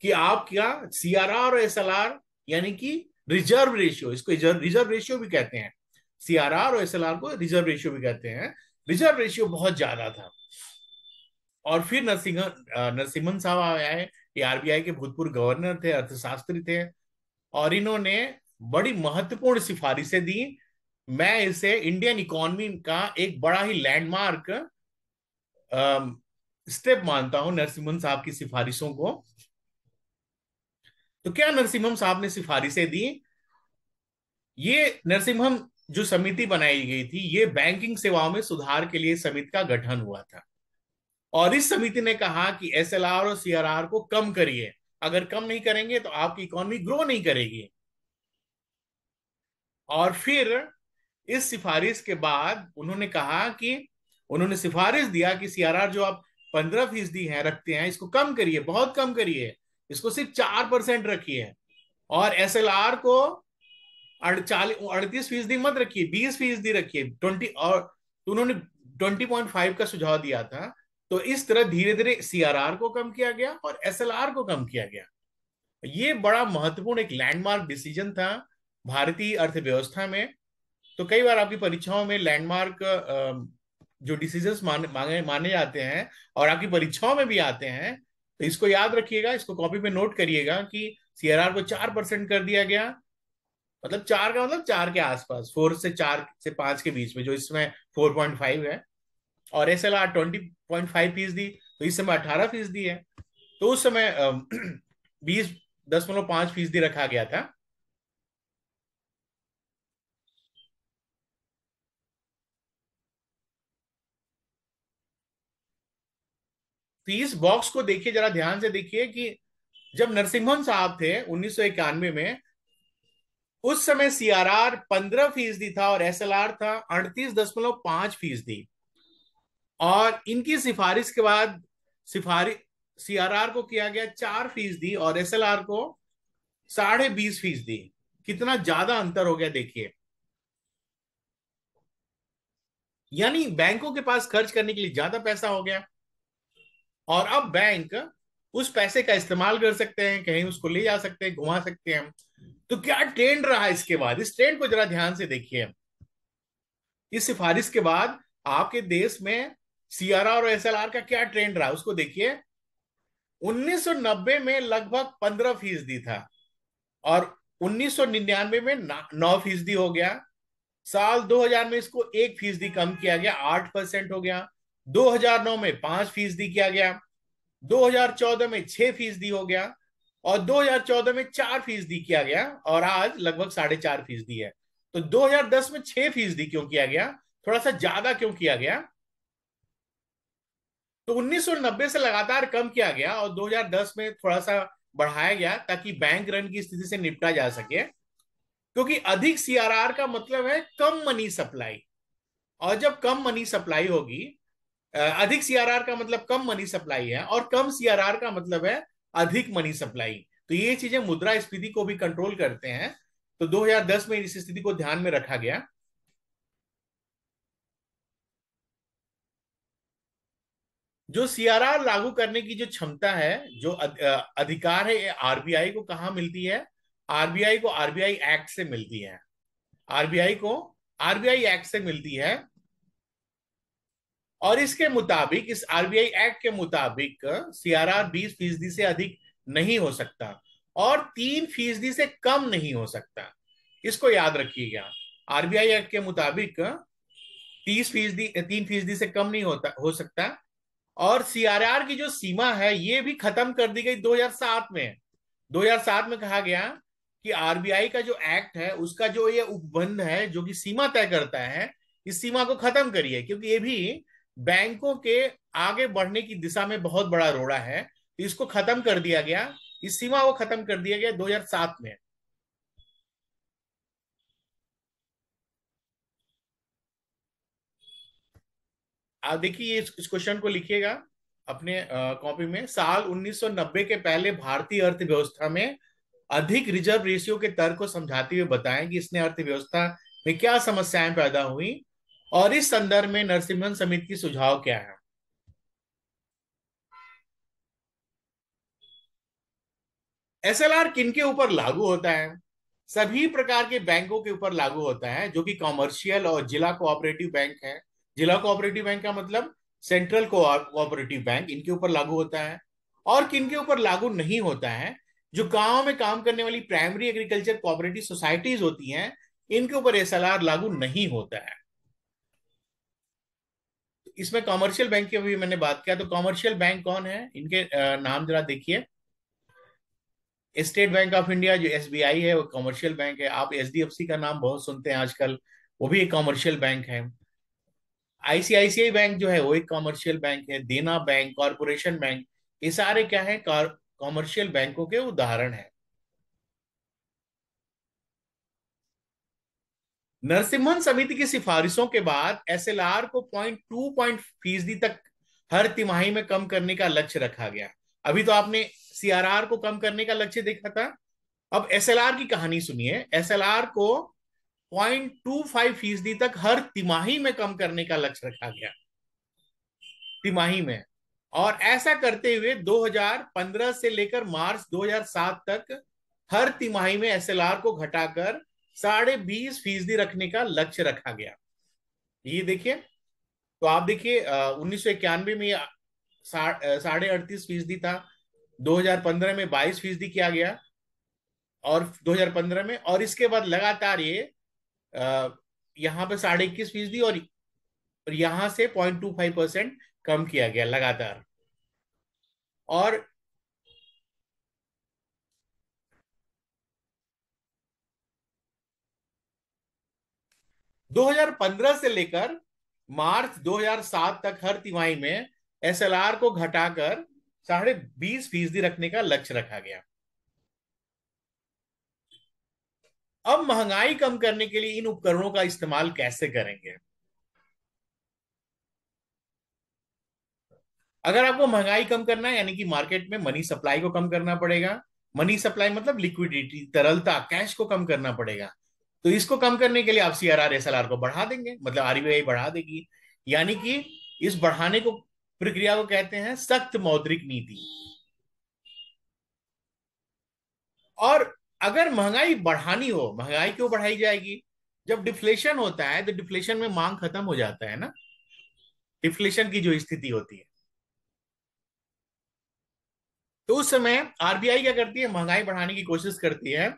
कि आप क्या, सीआरआर और एसएलआर, यानी कि रिजर्व रेशियो, इसको रिजर्व रेशियो भी कहते हैं। सीआरआर और एसएलआर को रिजर्व रेशियो भी कहते हैं। रिजर्व रेशियो बहुत ज्यादा था। और फिर नरसिम्हन साहब आए। ये आरबीआई के भूतपूर्व गवर्नर थे, अर्थशास्त्री थे। और इन्होंने बड़ी महत्वपूर्ण सिफारिशें दी। मैं इसे इंडियन इकोनॉमी का एक बड़ा ही लैंडमार्क स्टेप मानता हूं, नरसिम्हन साहब की सिफारिशों को। तो क्या नरसिम्हन साहब ने सिफारिशें दी? ये नरसिम्हन जो समिति बनाई गई थी, ये बैंकिंग सेवाओं में सुधार के लिए समिति का गठन हुआ था। और इस समिति ने कहा कि एसएलआर और सीआरआर को कम करिए। अगर कम नहीं करेंगे तो आपकी इकोनॉमी ग्रो नहीं करेगी। और फिर इस सिफारिश के बाद उन्होंने कहा कि, उन्होंने सिफारिश दिया कि सीआरआर जो आप 15% है रखते हैं, इसको कम करिए, बहुत कम करिए। इसको सिर्फ 4% रखिए। और एसएलआर को 38% मत रखिए, 20% रखिए, 20। और तो उन्होंने 20.5 का सुझाव दिया था। तो इस तरह धीरे धीरे सीआरआर को कम किया गया और एसएलआर को कम किया गया। ये बड़ा महत्वपूर्ण एक लैंडमार्क डिसीजन था भारतीय अर्थव्यवस्था में। तो कई बार आपकी परीक्षाओं में लैंडमार्क जो डिसीजंस माने माने जाते हैं और आपकी परीक्षाओं में भी आते हैं, तो इसको याद रखिएगा, इसको कॉपी पे नोट करिएगा कि सीआरआर को 4% कर दिया गया। मतलब चार का मतलब चार के आसपास, 4 से 5 के बीच में, जो इसमें 4.5 है। और एसएलआर 20.5%, तो इस समय 18% है। तो उस समय 20.5% रखा गया था। तो इस बॉक्स को देखिए, जरा ध्यान से देखिए कि जब नरसिम्हन साहब थे 1991 में, उस समय सीआरआर 15% था और एसएलआर था 38.5%। और इनकी सिफारिश के बाद सिफारिश सीआरआर को किया गया 4% और एसएलआर को 20.5%। कितना ज्यादा अंतर हो गया देखिए। यानी बैंकों के पास खर्च करने के लिए ज्यादा पैसा हो गया, और अब बैंक उस पैसे का इस्तेमाल कर सकते हैं, कहीं उसको ले जा सकते हैं, घुमा सकते हैं। तो क्या ट्रेंड रहा इसके बाद? इस ट्रेंड को जरा ध्यान से देखिए। इस सिफारिश के बाद आपके देश में सीआरआर और एसएलआर का क्या ट्रेंड रहा उसको देखिए। 1990 में लगभग 15% था, और 1999 में 9% हो गया। साल 2000 में इसको 1% कम किया गया, 8% हो गया। 2009 में 5% किया गया। 2014 में 6% हो गया। और 2014 में 4% किया गया, और आज लगभग 4.5% है। तो 2010 में 6% क्यों किया गया, थोड़ा सा ज्यादा क्यों किया गया? तो 1990 से लगातार कम किया गया और 2010 में थोड़ा सा बढ़ाया गया, ताकि बैंक रन की स्थिति से निपटा जा सके। क्योंकि अधिक सीआरआर का मतलब है कम मनी सप्लाई, और जब कम मनी सप्लाई होगी, अधिक सीआरआर का मतलब कम मनी सप्लाई है, और कम सीआरआर का मतलब है अधिक मनी सप्लाई। तो ये चीजें मुद्रास्फीति को भी कंट्रोल करते हैं। तो 2010 में इस स्थिति को ध्यान में रखा गया। जो सीआरआर लागू करने की जो क्षमता है, जो अधिकार है, आरबीआई को कहाँ मिलती है? आरबीआई को आरबीआई एक्ट से मिलती है। आरबीआई को आरबीआई एक्ट से मिलती है। और इसके मुताबिक, इस आरबीआई एक्ट के मुताबिक, सीआरआर 20% से अधिक नहीं हो सकता, और 3% से कम नहीं हो सकता। इसको याद रखिएगा। आरबीआई एक्ट के मुताबिक 30%, 3% से कम नहीं होता हो सकता। और सीआरआर की जो सीमा है ये भी खत्म कर दी गई 2007 में। 2007 में कहा गया कि आरबीआई का जो एक्ट है, उसका जो ये उपबंध है जो कि सीमा तय करता है, इस सीमा को खत्म करिए, क्योंकि ये भी बैंकों के आगे बढ़ने की दिशा में बहुत बड़ा रोड़ा है। तो इसको खत्म कर दिया गया, इस सीमा को खत्म कर दिया गया 2007 में। आप देखिए, इस क्वेश्चन को लिखिएगा अपने कॉपी में। साल 1990 के पहले भारतीय अर्थव्यवस्था में अधिक रिजर्व रेशियो के तर्क को समझाते हुए बताएं कि इसने अर्थव्यवस्था में क्या समस्याएं पैदा हुई, और इस संदर्भ में नरसिम्हन समिति की सुझाव क्या है। एसएलआर किन के ऊपर लागू होता है? सभी प्रकार के बैंकों के ऊपर लागू होता है, जो कि कॉमर्शियल और जिला कोऑपरेटिव बैंक है। जिला कोऑपरेटिव बैंक का मतलब सेंट्रल कोऑपरेटिव बैंक, इनके ऊपर लागू होता है। और किन के ऊपर लागू नहीं होता है? जो गांव में काम करने वाली प्राइमरी एग्रीकल्चर कोऑपरेटिव सोसाइटीज होती हैं, इनके ऊपर एसएलआर लागू नहीं होता है। इसमें कॉमर्शियल बैंक की अभी मैंने बात किया, तो कॉमर्शियल बैंक कौन है, इनके नाम जरा देखिए। स्टेट बैंक ऑफ इंडिया जो एसबीआई है वो कॉमर्शियल बैंक है। आप एचडीएफसी का नाम बहुत सुनते हैं आजकल, वो भी एक कॉमर्शियल बैंक है। आईसीआईसीआई बैंक जो है वो एक कॉमर्शियल बैंक है। देना बैंक, कॉरपोरेशन बैंक, ये सारे क्या है, कॉमर्शियल बैंकों के उदाहरण है। नरसिम्हन समिति की सिफारिशों के बाद एसएलआर को 0.2 फीसदी तक हर तिमाही में कम करने का लक्ष्य रखा गया। अभी तो आपने सीआरआर को कम करने का लक्ष्य देखा था, अब एसएलआर की कहानी सुनिए। एसएलआर को 0.25 फीसदी तक हर तिमाही में कम करने का लक्ष्य रखा गया, तिमाही में। और ऐसा करते हुए 2015 से लेकर मार्च 2007 तक हर तिमाही में एसएलआर को घटाकर 20.5 फीसदी रखने का लक्ष्य रखा गया। ये देखिए। तो आप देखिए, 1991 में 38.5 फीसदी था, 2015 में 22% किया गया, और 2015 में, और इसके बाद लगातार ये यहाँ पे 21.5 फीसदी, और यहाँ से 0.25% कम किया गया लगातार। और 2015 से लेकर मार्च 2007 तक हर तिमाही में एसएलआर को घटाकर 20.5 फीसदी रखने का लक्ष्य रखा गया। अब महंगाई कम करने के लिए इन उपकरणों का इस्तेमाल कैसे करेंगे? अगर आपको महंगाई कम करना है, यानी कि मार्केट में मनी सप्लाई को कम करना पड़ेगा। मनी सप्लाई मतलब लिक्विडिटी, तरलता, कैश को कम करना पड़ेगा। तो इसको कम करने के लिए आप सीआरआर एसएलआर को बढ़ा देंगे, मतलब आरबीआई बढ़ा देगी। यानी कि इस बढ़ाने को, प्रक्रिया को कहते हैं सख्त मौद्रिक नीति। और अगर महंगाई बढ़ानी हो, महंगाई क्यों बढ़ाई जाएगी? जब डिफ्लेशन होता है तो डिफ्लेशन में मांग खत्म हो जाता है ना, डिफ्लेशन की जो स्थिति होती है। तो उस समय आरबीआई क्या करती है, महंगाई बढ़ाने की कोशिश करती है।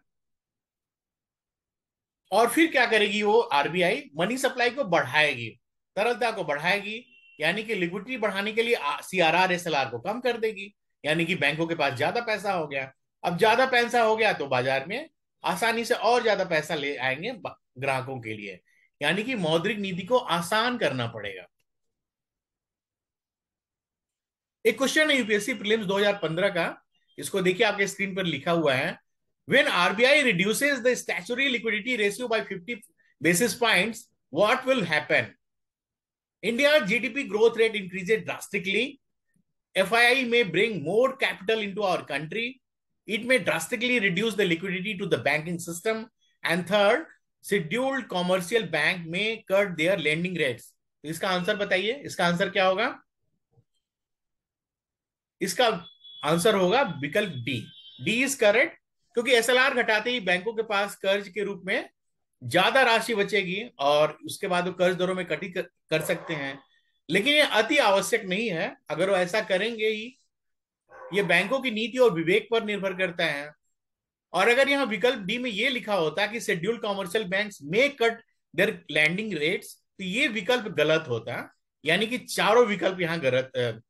और फिर क्या करेगी वो आरबीआई, मनी सप्लाई को बढ़ाएगी, तरलता को बढ़ाएगी। यानी कि लिक्विडिटी बढ़ाने के लिए सीआरआर एसएलआर को कम कर देगी, यानी कि बैंकों के पास ज्यादा पैसा हो गया। अब ज्यादा पैसा हो गया तो बाजार में आसानी से और ज्यादा पैसा ले आएंगे ग्राहकों के लिए। यानी कि मौद्रिक नीति को आसान करना पड़ेगा। एक क्वेश्चन है यूपीएससी प्रीलिम्स 2015 का, इसको देखिए आपके स्क्रीन पर लिखा हुआ है। When RBI reduces the statutory liquidity ratio by 50 basis points, what will happen? India GDP growth rate increases drastically. FII may bring more capital into our country. It may drastically reduce the liquidity to the banking system. And third, scheduled commercial bank may cut their lending rates. तो इसका answer बताइए, इसका answer क्या होगा? इसका answer होगा विकल्प D. D is correct, क्योंकि एसएलआर घटाते ही बैंकों के पास कर्ज के रूप में ज्यादा राशि बचेगी और उसके बाद वो कर्ज दरों में कटी कर सकते हैं। लेकिन ये अति आवश्यक नहीं है। अगर वो ऐसा करेंगे ही, ये बैंकों की नीति और विवेक पर निर्भर करता है। और अगर यहाँ विकल्प डी में ये लिखा होता कि scheduled commercial banks may cut their landing rates, तो ये विकल्प गलत होता। यानी कि चारों विकल्प यहाँ गलत।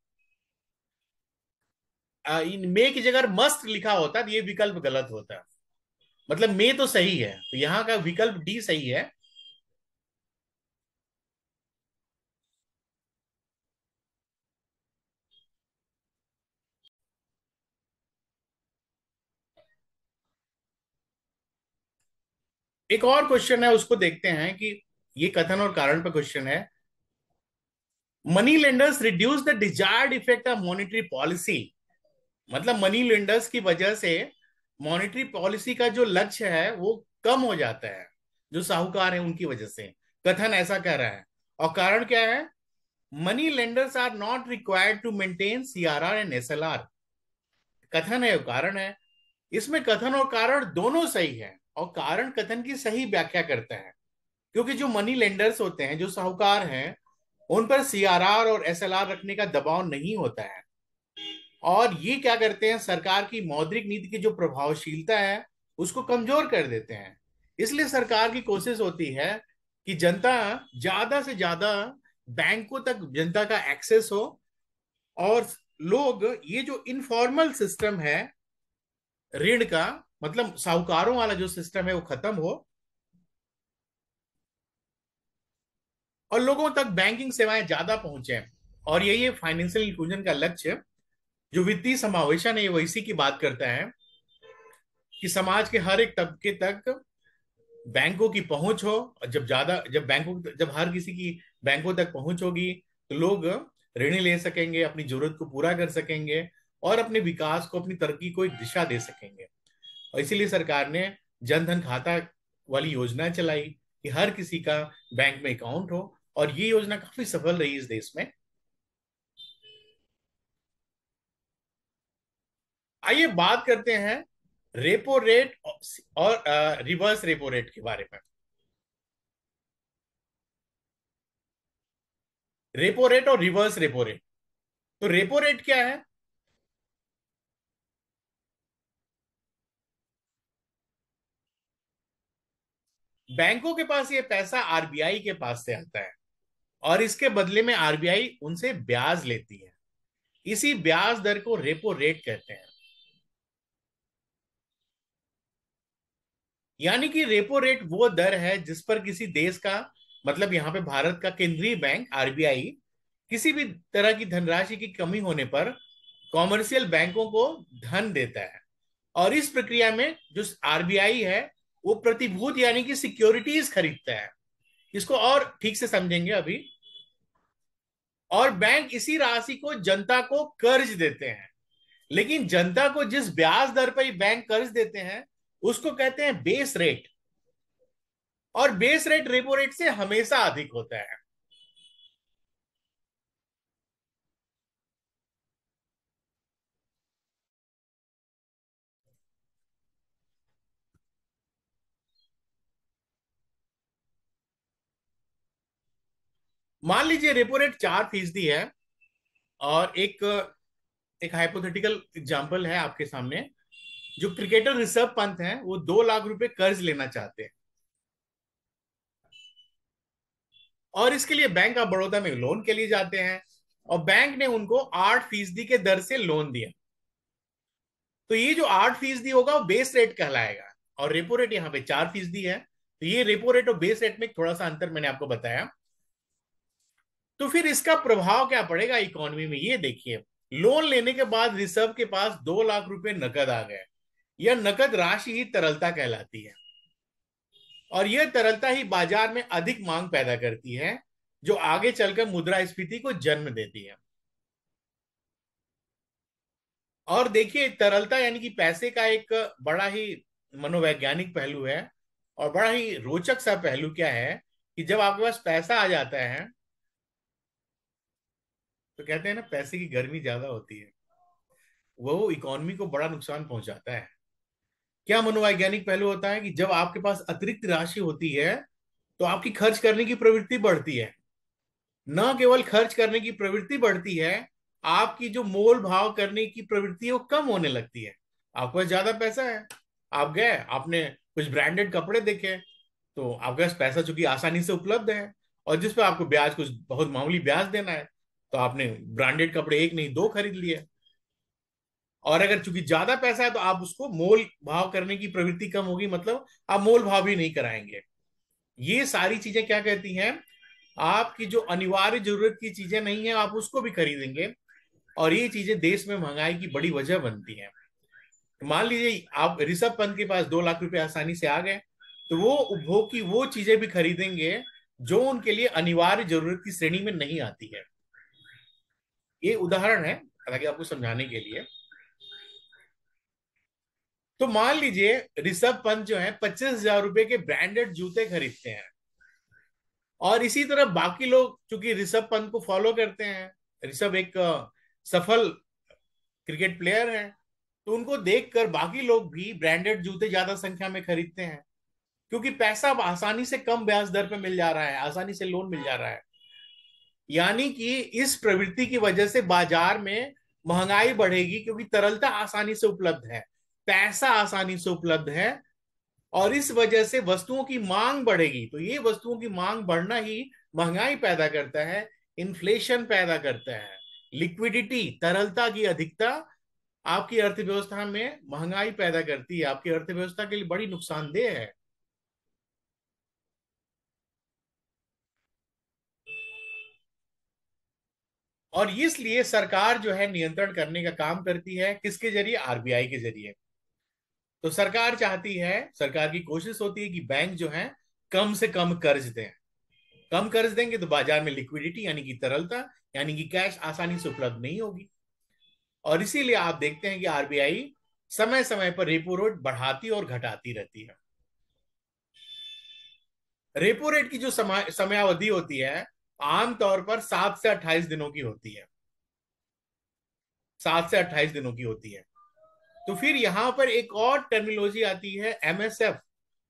इन मे की जगह मस्ट लिखा होता तो ये विकल्प गलत होता। मतलब मे तो सही है, तो यहाँ का विकल्प डी सही है। एक और क्वेश्चन है, उसको देखते हैं कि ये कथन और कारण पर क्वेश्चन है। Money lenders reduce the desired effect of monetary policy. मतलब मनी लेंडर्स की वजह से मॉनेटरी पॉलिसी का जो लक्ष्य है वो कम हो जाता है, जो साहूकार है उनकी वजह से। कथन ऐसा कह रहा है। और कारण क्या है? Money lenders are not required to maintain CRR and SLR. कथन है, कारण है। इसमें कथन और कारण दोनों सही है, और कारण कथन की सही व्याख्या करता है। क्योंकि जो मनी लेंडर्स होते हैं, जो साहूकार हैं, उन पर सीआरआर और एसएलआर रखने का दबाव नहीं होता है। और ये क्या करते हैं, सरकार की मौद्रिक नीति की जो प्रभावशीलता है उसको कमजोर कर देते हैं। इसलिए सरकार की कोशिश होती है कि जनता ज्यादा से ज्यादा बैंकों तक जनता का एक्सेस हो, और लोग ये जो इनफॉर्मल सिस्टम है ऋण का, मतलब साहूकारों वाला जो सिस्टम है वो खत्म हो, और लोगों तक बैंकिंग सेवाएं ज्यादा पहुंचे। और यही है फाइनेंशियल इंक्लूजन का लक्ष्य। जो वित्तीय समावेशन है वो इसी की बात करता है कि समाज के हर एक तबके तक बैंकों की पहुंच हो। और जब हर किसी की बैंकों तक पहुंच होगी, तो लोग ऋण ले सकेंगे, अपनी जरूरत को पूरा कर सकेंगे, और अपने विकास को, अपनी तरक्की को एक दिशा दे सकेंगे। और इसीलिए सरकार ने जनधन खाता वाली योजना चलाई कि हर किसी का बैंक में अकाउंट हो, और ये योजना काफी सफल रही इस देश में। आइए बात करते हैं रेपो रेट और रिवर्स रेपो रेट के बारे में। रेपो रेट और रिवर्स रेपो रेट। तो रेपो रेट क्या है? बैंकों के पास ये पैसा आरबीआई के पास से आता है, और इसके बदले में आरबीआई उनसे ब्याज लेती है। इसी ब्याज दर को रेपो रेट कहते हैं। यानी कि रेपो रेट वो दर है जिस पर किसी देश का, मतलब यहाँ पे भारत का केंद्रीय बैंक आरबीआई, किसी भी तरह की धनराशि की कमी होने पर कॉमर्शियल बैंकों को धन देता है। और इस प्रक्रिया में जो आरबीआई है वो प्रतिभूति यानी कि सिक्योरिटीज खरीदता है। इसको और ठीक से समझेंगे अभी। और बैंक इसी राशि को जनता को कर्ज देते हैं। लेकिन जनता को जिस ब्याज दर पर बैंक कर्ज देते हैं उसको कहते हैं बेस रेट। और बेस रेट रेपो रेट से हमेशा अधिक होता है। मान लीजिए रेपो रेट 4% है, और एक एक हाइपोथेटिकल एग्जांपल है आपके सामने। जो क्रिकेटर ऋषभ पंत हैं वो 2 लाख रुपए कर्ज लेना चाहते हैं, और इसके लिए बैंक ऑफ बड़ौदा में लोन के लिए जाते हैं। और बैंक ने उनको 8% के दर से लोन दिया। तो ये जो 8% होगा वो बेस रेट कहलाएगा, और रेपो रेट यहाँ पे 4% है। तो ये रेपो रेट और बेस रेट में थोड़ा सा अंतर मैंने आपको बताया। तो फिर इसका प्रभाव क्या पड़ेगा इकोनॉमी में, ये देखिए। लोन लेने के बाद रिजर्व के पास 2 लाख रुपए नकद आ गए। यह नकद राशि ही तरलता कहलाती है, और यह तरलता ही बाजार में अधिक मांग पैदा करती है, जो आगे चलकर मुद्रास्फीति को जन्म देती है। और देखिए, तरलता यानी कि पैसे का एक बड़ा ही मनोवैज्ञानिक पहलू है, और बड़ा ही रोचक सा पहलू क्या है कि जब आपके पास पैसा आ जाता है तो कहते हैं ना, पैसे की गर्मी ज्यादा होती है, वो इकोनॉमी को बड़ा नुकसान पहुंचाता है। क्या मनोवैज्ञानिक पहलू होता है कि जब आपके पास अतिरिक्त राशि होती है तो आपकी खर्च करने की प्रवृत्ति बढ़ती है। न केवल खर्च करने की प्रवृत्ति बढ़ती है, आपकी जो मोल भाव करने की प्रवृत्ति है वो कम होने लगती है। आपके पास ज्यादा पैसा है, आप गए, आपने कुछ ब्रांडेड कपड़े देखे, तो आपके पास पैसा चूंकि आसानी से उपलब्ध है, और जिस पे आपको ब्याज कुछ बहुत मामूली ब्याज देना है, तो आपने ब्रांडेड कपड़े एक नहीं दो खरीद लिए। और अगर चूंकि ज्यादा पैसा है तो आप उसको मोल भाव करने की प्रवृत्ति कम होगी, मतलब आप मोल भाव भी नहीं कराएंगे। ये सारी चीजें क्या कहती हैं, आपकी जो अनिवार्य जरूरत की चीजें नहीं है आप उसको भी खरीदेंगे, और ये चीजें देश में महंगाई की बड़ी वजह बनती हैं। मान लीजिए आप ऋषभ पंत के पास 2 लाख रुपए आसानी से आ गए, तो वो उपभोग की वो चीजें भी खरीदेंगे जो उनके लिए अनिवार्य जरूरत की श्रेणी में नहीं आती है। ये उदाहरण है हालांकि आपको समझाने के लिए। तो मान लीजिए ऋषभ पंत जो है 25,000 रुपए के ब्रांडेड जूते खरीदते हैं, और इसी तरह बाकी लोग चूंकि ऋषभ पंत को फॉलो करते हैं, ऋषभ एक सफल क्रिकेट प्लेयर है, तो उनको देखकर बाकी लोग भी ब्रांडेड जूते ज्यादा संख्या में खरीदते हैं, क्योंकि पैसा अब आसानी से कम ब्याज दर पे मिल जा रहा है, आसानी से लोन मिल जा रहा है। यानी कि इस प्रवृत्ति की वजह से बाजार में महंगाई बढ़ेगी, क्योंकि तरलता आसानी से उपलब्ध है, पैसा आसानी से उपलब्ध है, और इस वजह से वस्तुओं की मांग बढ़ेगी। तो ये वस्तुओं की मांग बढ़ना ही महंगाई पैदा करता है, इन्फ्लेशन पैदा करता है। लिक्विडिटी, तरलता की अधिकता आपकी अर्थव्यवस्था में महंगाई पैदा करती है, आपकी अर्थव्यवस्था के लिए बड़ी नुकसानदेह है। और इसलिए सरकार जो है नियंत्रण करने का काम करती है, किसके जरिए, आरबीआई के जरिए। तो सरकार चाहती है, सरकार की कोशिश होती है कि बैंक जो है कम से कम कर्ज दें। कम कर्ज देंगे तो बाजार में लिक्विडिटी यानी कि तरलता, यानी कि कैश आसानी से उपलब्ध नहीं होगी। और इसीलिए आप देखते हैं कि आरबीआई समय समय पर रेपो रेट बढ़ाती और घटाती रहती है। रेपो रेट की जो समयावधि होती है आमतौर पर 7 से 28 दिनों की होती है, 7 से 28 दिनों की होती है। तो फिर यहां पर एक और टर्मिनोलॉजी आती है, एमएसएफ,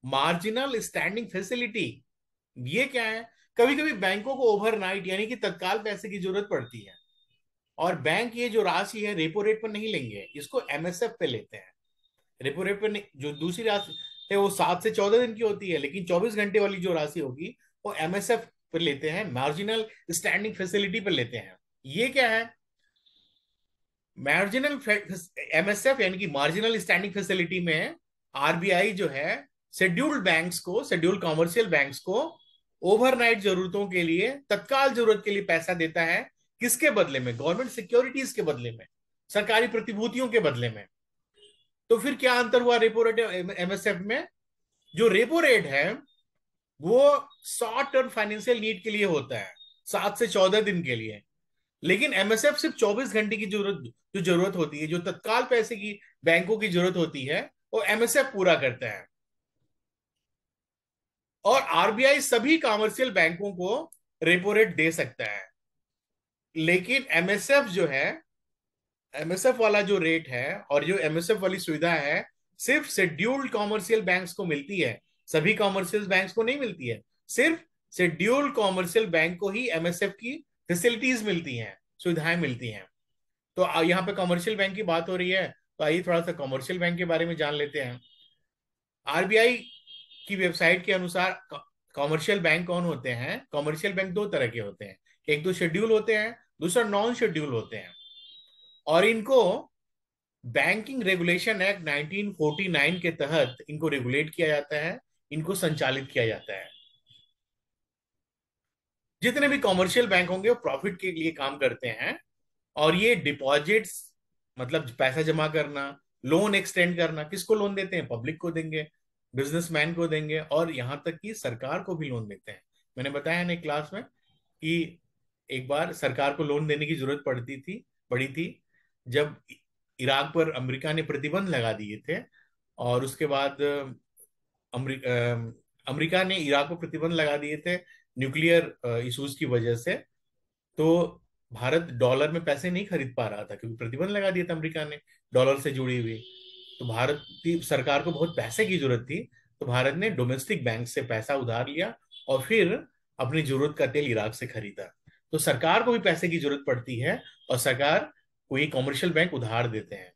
मार्जिनल स्टैंडिंग फैसिलिटी। ये क्या है, कभी कभी बैंकों को ओवरनाइट यानी कि तत्काल पैसे की जरूरत पड़ती है, और बैंक ये जो राशि है रेपो रेट पर नहीं लेंगे, इसको एमएसएफ पे लेते हैं। रेपो रेट पर नहीं, जो दूसरी राशि है वो 7 से 14 दिन की होती है, लेकिन 24 घंटे वाली जो राशि होगी वो एमएसएफ पर लेते हैं, मार्जिनल स्टैंडिंग फैसिलिटी पर लेते हैं। ये क्या है, मार्जिनल एमएसएफ यानी कि मार्जिनल स्टैंडिंग फैसिलिटी में आरबीआई जो है शेड्यूल्ड बैंक्स को, शेड्यूल्ड कॉमर्शियल बैंक्स को ओवरनाइट जरूरतों के लिए, तत्काल जरूरत के लिए पैसा देता है। किसके बदले में, गवर्नमेंट सिक्योरिटीज के बदले में, सरकारी प्रतिभूतियों के बदले में। तो फिर क्या अंतर हुआ रेपो रेट एमएसएफ में, जो रेपो रेट है वो शॉर्ट टर्म फाइनेंशियल नीड के लिए होता है, 7 से 14 दिन के लिए। लेकिन एमएसएफ सिर्फ 24 घंटे की जरूरत होती है, जो तत्काल पैसे की बैंकों की जरूरत होती है वो एमएसएफ पूरा करता है। और आरबीआई सभी कॉमर्शियल बैंकों को रेपो रेट दे सकता है, लेकिन एमएसएफ जो है, एमएसएफ वाला जो रेट है और जो एमएसएफ वाली सुविधा है सिर्फ शेड्यूल्ड कॉमर्शियल बैंक्स को मिलती है, सभी कॉमर्शियल बैंक्स को नहीं मिलती है। सिर्फ शेड्यूल्ड कॉमर्शियल बैंक को ही एमएसएफ की फैसिलिटीज मिलती हैं, सुविधाएं मिलती हैं। तो यहाँ पे कमर्शियल बैंक की बात हो रही है, तो आइए थोड़ा सा कमर्शियल बैंक के बारे में जान लेते हैं। आरबीआई की वेबसाइट के अनुसार कमर्शियल बैंक कौन होते हैं, कमर्शियल बैंक दो तरह के होते हैं, एक तो शेड्यूल होते हैं, दूसरा नॉन शेड्यूल होते हैं। और इनको बैंकिंग रेगुलेशन एक्ट 1949 के तहत इनको रेगुलेट किया जाता है, इनको संचालित किया जाता है। जितने भी कॉमर्शियल बैंक होंगे वो प्रॉफिट के लिए काम करते हैं, और ये डिपॉजिट्स मतलब पैसा जमा करना, लोन एक्सटेंड करना, किसको लोन देते हैं? पब्लिक को देंगे, बिजनेसमैन को देंगे, और यहां तक कि सरकार को भी लोन देते हैं। मैंने बताया ना क्लास में कि एक बार सरकार को लोन देने की जरूरत पड़ी थी, जब इराक पर अमेरिका ने प्रतिबंध लगा दिए थे, और उसके बाद अमेरिका ने इराक पर प्रतिबंध लगा दिए थे न्यूक्लियर इश्यूज की वजह से। तो भारत डॉलर में पैसे नहीं खरीद पा रहा था, क्योंकि प्रतिबंध लगा दिया था अमेरिका ने डॉलर से जुड़ी हुई। तो भारत की सरकार को बहुत पैसे की जरूरत थी, तो भारत ने डोमेस्टिक बैंक से पैसा उधार लिया, और फिर अपनी जरूरत का तेल इराक से खरीदा। तो सरकार को भी पैसे की जरूरत पड़ती है, और सरकार को ये कॉमर्शियल बैंक उधार देते हैं।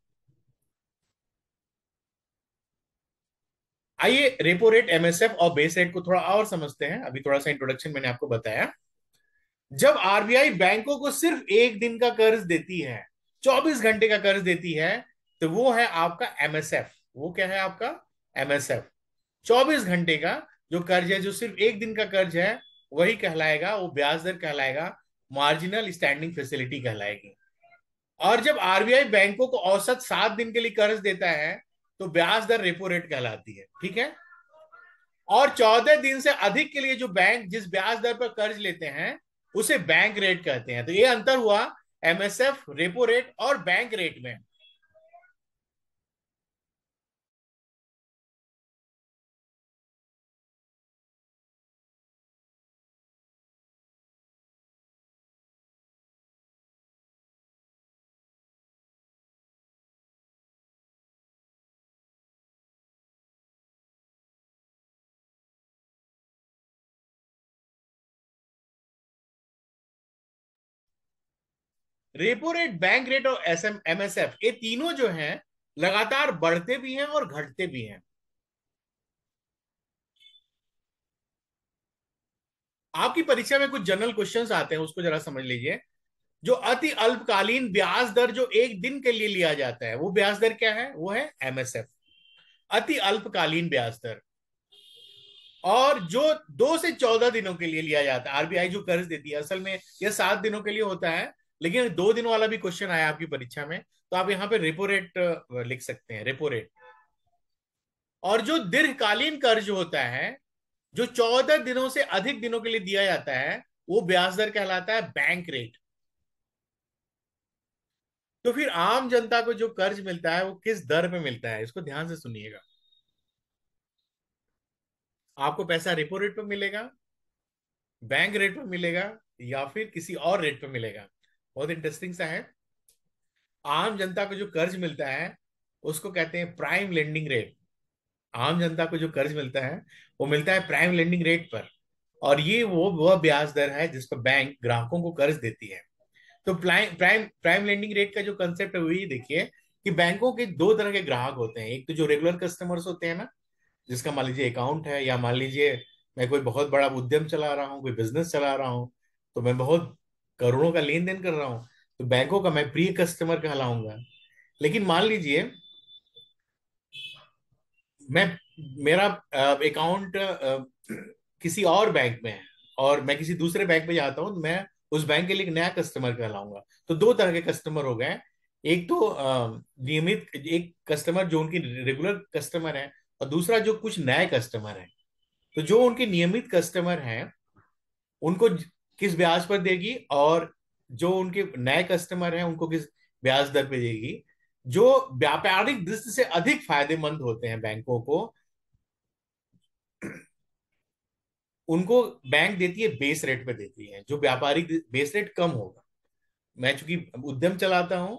आइए रेपो रेट, एमएसएफ और बेस रेट को थोड़ा और समझते हैं। अभी थोड़ा सा इंट्रोडक्शन मैंने आपको बताया। जब आरबीआई बैंकों को सिर्फ एक दिन का कर्ज देती है, 24 घंटे का कर्ज देती है, तो वो है आपका एमएसएफ। वो क्या है आपका? एमएसएफ। 24 घंटे का जो कर्ज है, जो सिर्फ एक दिन का कर्ज है, वही कहलाएगा, वो ब्याज दर कहलाएगा, मार्जिनल स्टैंडिंग फैसिलिटी कहलाएगी। और जब आरबीआई बैंकों को औसत 7 दिन के लिए कर्ज देता है, तो ब्याज दर रेपो रेट कहलाती है। ठीक है। और 14 दिन से अधिक के लिए जो बैंक जिस ब्याज दर पर कर्ज लेते हैं, उसे बैंक रेट कहते हैं। तो ये अंतर हुआ एमएसएफ, रेपो रेट और बैंक रेट में। रेपो रेट, बैंक रेट और एसएम एमएसएफ, ये तीनों जो हैं लगातार बढ़ते भी हैं और घटते भी हैं। आपकी परीक्षा में कुछ जनरल क्वेश्चंस आते हैं, उसको जरा समझ लीजिए। जो अति अल्पकालीन ब्याज दर जो एक दिन के लिए लिया जाता है, वो ब्याज दर क्या है? वो है एमएसएफ, अति अल्पकालीन ब्याज दर। और जो 2 से 14 दिनों के लिए लिया जाता है, आरबीआई जो कर्ज देती है, असल में यह 7 दिनों के लिए होता है, लेकिन 2 दिन वाला भी क्वेश्चन आया आपकी परीक्षा में, तो आप यहाँ पे रेपो रेट लिख सकते हैं, रेपो रेट। और जो दीर्घकालीन कर्ज होता है, जो 14 दिनों से अधिक दिनों के लिए दिया जाता है, वो ब्याज दर कहलाता है बैंक रेट। तो फिर आम जनता को जो कर्ज मिलता है, वो किस दर पे मिलता है? इसको ध्यान से सुनिएगा। आपको पैसा रेपो रेट पे मिलेगा, बैंक रेट पे मिलेगा, या फिर किसी और रेट पे मिलेगा? बहुत इंटरेस्टिंग सा है। आम जनता को जो कर्ज मिलता है, उसको कहते हैं प्राइम लेंडिंग रेट। आम जनता को जो कर्ज मिलता है, वो मिलता है प्राइम लेंडिंग रेट पर। और ये वो वह ब्याज दर है जिस पर बैंक ग्राहकों को कर्ज देती है। तो prime prime prime lending rate का जो कंसेप्ट है, वही देखिए कि बैंकों के दो तरह के ग्राहक होते हैं। एक तो जो रेगुलर कस्टमर्स होते हैं ना, जिसका मान लीजिए अकाउंट है, या मान लीजिए मैं कोई बहुत बड़ा उद्यम चला रहा हूँ, कोई बिजनेस चला रहा हूँ, तो मैं बहुत करोड़ों का लेन देन कर रहा हूँ, तो बैंकों का मैं प्रिय कस्टमर कहलाऊंगा। लेकिन मान लीजिए मैं मेरा अकाउंट किसी और बैंक में है, और मैं किसी दूसरे बैंक में जाता हूँ, तो मैं उस बैंक के लिए एक नया कस्टमर कहलाऊंगा। तो दो तरह के कस्टमर हो गए। एक तो नियमित एक कस्टमर जो उनकी रेगुलर कस्टमर है, और दूसरा जो कुछ नए कस्टमर है। तो जो उनके नियमित कस्टमर हैं, उनको किस ब्याज पर देगी, और जो उनके नए कस्टमर हैं उनको किस ब्याज दर पे देगी? जो व्यापारिक दृष्टि से अधिक फायदेमंद होते हैं बैंकों को, उनको बैंक देती है बेस रेट पे देती है, जो व्यापारिक बेस रेट कम होगा। मैं चूंकि उद्यम चलाता हूं,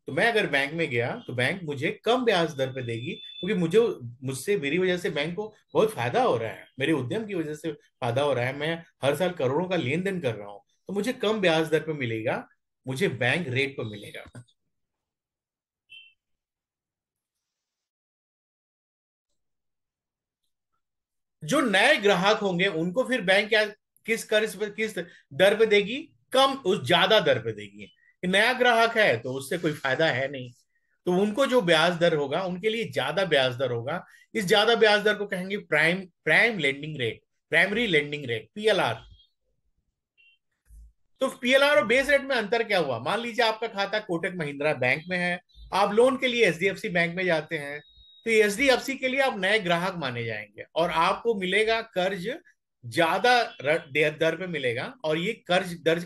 तो मैं अगर बैंक में गया, तो बैंक मुझे कम ब्याज दर पे देगी, क्योंकि मुझे मुझसे मेरी वजह से बैंक को बहुत फायदा हो रहा है, मेरे उद्यम की वजह से फायदा हो रहा है, मैं हर साल करोड़ों का लेन देन कर रहा हूं, तो मुझे कम ब्याज दर पे मिलेगा, मुझे बैंक रेट पर मिलेगा। जो नए ग्राहक होंगे, उनको फिर बैंक क्या, किस कर्ज पर, किस दर पे देगी? कम, उस ज्यादा दर पे देगी। नया ग्राहक है तो उससे कोई फायदा है नहीं। तो उनको जो ब्याज दर होगा उनके लिए ज्यादा ब्याज दर होगा। इस ज्यादा ब्याज दर को कहेंगे prime prime lending rate, primary lending rate, PLR. तो पीएलआर और बेस रेट में अंतर क्या हुआ? मान लीजिए आपका खाता कोटक महिंद्रा बैंक में है, आप लोन के लिए एचडीएफसी बैंक में जाते हैं, तो एचडीएफसी के लिए आप नए ग्राहक माने जाएंगे और आपको मिलेगा कर्ज ज्यादा दर पे मिलेगा, और ये कर्ज दर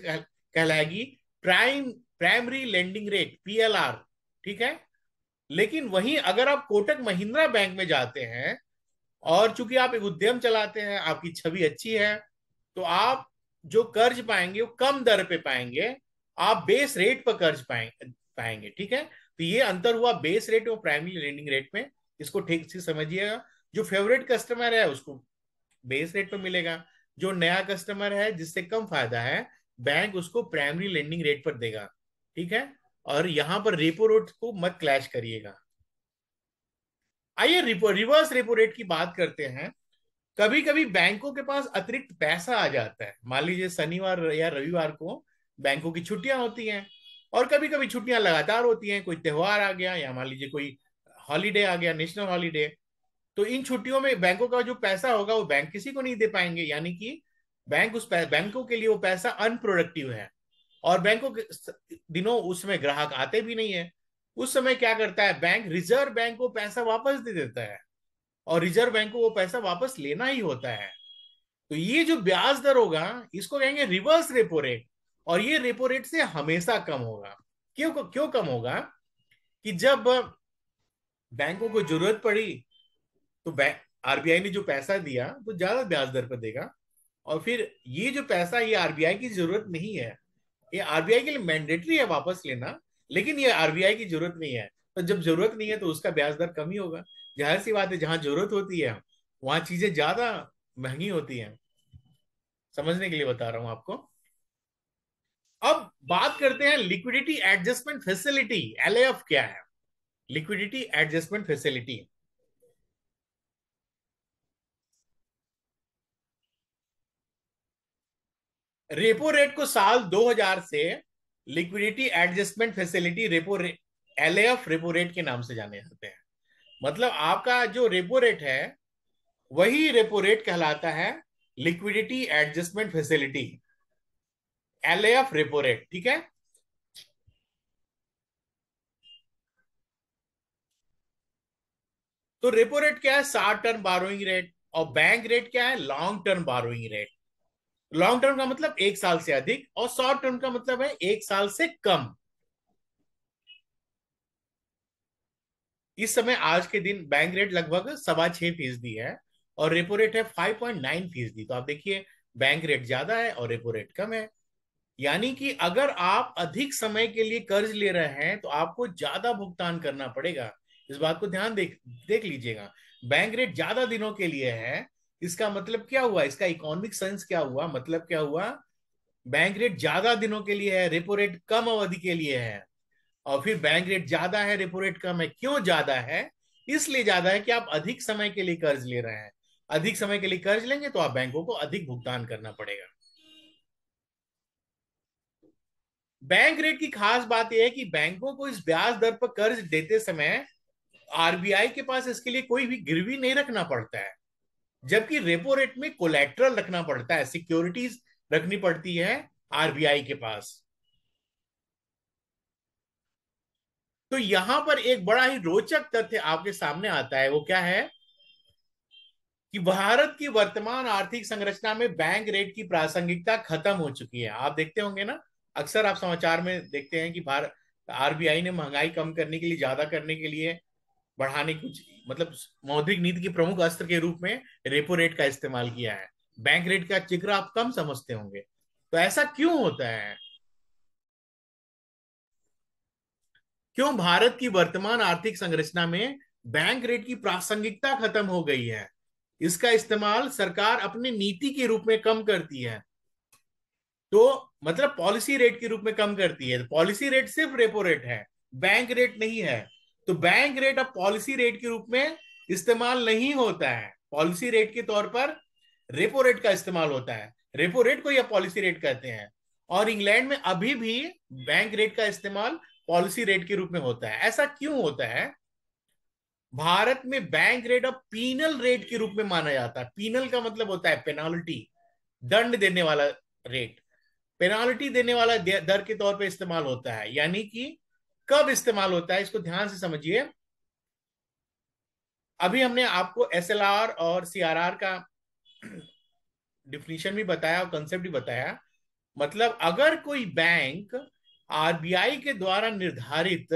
कहलाएगी प्राइमरी लेंडिंग रेट, पीएलआर। ठीक है। लेकिन वहीं अगर आप कोटक महिंद्रा बैंक में जाते हैं, और चूंकि आप एक उद्यम चलाते हैं, आपकी छवि अच्छी है, तो आप जो कर्ज पाएंगे वो कम दर पे पाएंगे, आप बेस रेट पर कर्ज पाएंगे। ठीक है। तो ये अंतर हुआ बेस रेट और प्राइमरी लेंडिंग रेट में। इसको ठीक से समझिएगा। जो फेवरेट कस्टमर है उसको बेस रेट पर मिलेगा, जो नया कस्टमर है जिससे कम फायदा है, बैंक उसको प्राइमरी लेंडिंग रेट पर देगा। ठीक है। और यहां पर रेपो रेट को मत क्लैश करिएगा। आइए रिवर्स रेपो रेट की बात करते हैं। कभी कभी बैंकों के पास अतिरिक्त पैसा आ जाता है। मान लीजिए शनिवार या रविवार को बैंकों की छुट्टियां होती हैं, और कभी कभी छुट्टियां लगातार होती हैं, कोई त्योहार आ गया या मान लीजिए कोई हॉलीडे आ गया, नेशनल हॉलीडे। तो इन छुट्टियों में बैंकों का जो पैसा होगा वो बैंक किसी को नहीं दे पाएंगे, यानी कि बैंकों के लिए वो पैसा अनप्रोडक्टिव है। और बैंकों के दिनों उसमें ग्राहक आते भी नहीं है। उस समय क्या करता है बैंक? रिजर्व बैंक को पैसा वापस दे देता है, और रिजर्व बैंक को वो पैसा वापस लेना ही होता है। तो ये जो ब्याज दर होगा इसको कहेंगे रिवर्स रेपो रेट, और ये रेपो रेट से हमेशा कम होगा। क्यों क्यों कम होगा? कि जब बैंकों को जरूरत पड़ी तो आरबीआई ने जो पैसा दिया वो ज्यादा ब्याज दर पर देगा, और फिर ये जो पैसा, ये आरबीआई की जरूरत नहीं है, ये आरबीआई के लिए मैंडेटरी है वापस लेना, लेकिन ये आरबीआई की जरूरत नहीं है। तो जब जरूरत नहीं है तो उसका ब्याज दर कम ही होगा। जाहिर सी बात है, जहां जरूरत होती है वहां चीजें ज्यादा महंगी होती हैं। समझने के लिए बता रहा हूं आपको। अब बात करते हैं लिक्विडिटी एडजस्टमेंट फैसिलिटी, एलएएफ क्या है? Liquidity adjustment facility. Repo rate को साल 2000 से liquidity adjustment facility repo rate, LAF repo rate के नाम से जाने जाते हैं। मतलब आपका जो रेपो रेट है वही रेपो रेट कहलाता है liquidity adjustment facility, LAF repo rate. ठीक है। तो रेपो रेट क्या है? Short term burrowing rate. और बैंक रेट क्या है? Long term burrowing rate. Long term का मतलब 1 साल से अधिक, और शॉर्ट टर्म का मतलब है 1 साल से कम। इस समय आज के दिन बैंक रेट लगभग 6.25% है, और रेपो रेट है 5.9%। तो आप देखिए, बैंक रेट ज्यादा है और रेपो रेट कम है। यानी कि अगर आप अधिक समय के लिए कर्ज ले रहे हैं तो आपको ज्यादा भुगतान करना पड़ेगा। इस बात को ध्यान देख देख लीजिएगा। बैंक रेट ज्यादा दिनों के लिए है, इसका मतलब क्या हुआ? इसका इकोनॉमिक सेंस क्या हुआ? मतलब क्या हुआ? बैंक रेट ज्यादा दिनों के लिए है, रेपो रेट कम अवधि के लिए है। और फिर बैंक रेट ज्यादा है, रेपो रेट कम है। क्यों ज्यादा है? इसलिए ज्यादा है कि आप अधिक समय के लिए कर्ज ले रहे हैं। अधिक समय के लिए कर्ज लेंगे तो आप बैंकों को अधिक भुगतान करना पड़ेगा। बैंक रेट की खास बात यह है कि बैंकों को इस ब्याज दर पर कर्ज देते समय आरबीआई के पास इसके लिए कोई भी गिरवी नहीं रखना पड़ता है, जबकि रेपो रेट में कोलेट्रल रखना पड़ता है, सिक्योरिटीज रखनी पड़ती है आरबीआई के पास। तो यहां पर एक बड़ा ही रोचक तथ्य आपके सामने आता है। वो क्या है? कि भारत की वर्तमान आर्थिक संरचना में बैंक रेट की प्रासंगिकता खत्म हो चुकी है। आप देखते होंगे ना, अक्सर आप समाचार में देखते हैं कि भारत आरबीआई ने महंगाई कम करने के लिए, ज्यादा करने के लिए, बढ़ाने कुछ मतलब मौद्रिक नीति के प्रमुख अस्त्र के रूप में रेपो रेट का इस्तेमाल किया है। बैंक रेट का जिक्र आप कम समझते होंगे। तो ऐसा क्यों होता है? क्यों भारत की वर्तमान आर्थिक संरचना में बैंक रेट की प्रासंगिकता खत्म हो गई है? इसका इस्तेमाल सरकार अपनी नीति के रूप में कम करती है। तो मतलब पॉलिसी रेट के रूप में कम करती है। पॉलिसी रेट सिर्फ रेपो रेट है, बैंक रेट नहीं है। तो बैंक रेट अब पॉलिसी रेट के रूप में इस्तेमाल नहीं होता है। पॉलिसी रेट के तौर पर रेपो रेट का इस्तेमाल होता है। रेपो रेट को या पॉलिसी रेट कहते हैं। और इंग्लैंड में अभी भी बैंक रेट का इस्तेमाल पॉलिसी रेट के रूप में होता है। ऐसा क्यों होता है? भारत में बैंक रेट अब पीनल रेट के रूप में माना जाता है। पीनल का मतलब होता है पेनाल्टी, दंड देने वाला रेट। पेनाल्टी देने वाला दर के तौर पे इस्तेमाल होता है। यानी कि कब इस्तेमाल होता है, इसको ध्यान से समझिए। अभी हमने आपको एसएलआर और सीआरआर का डिफिनीशन भी बताया और कंसेप्ट भी बताया। मतलब अगर कोई बैंक आरबीआई के द्वारा निर्धारित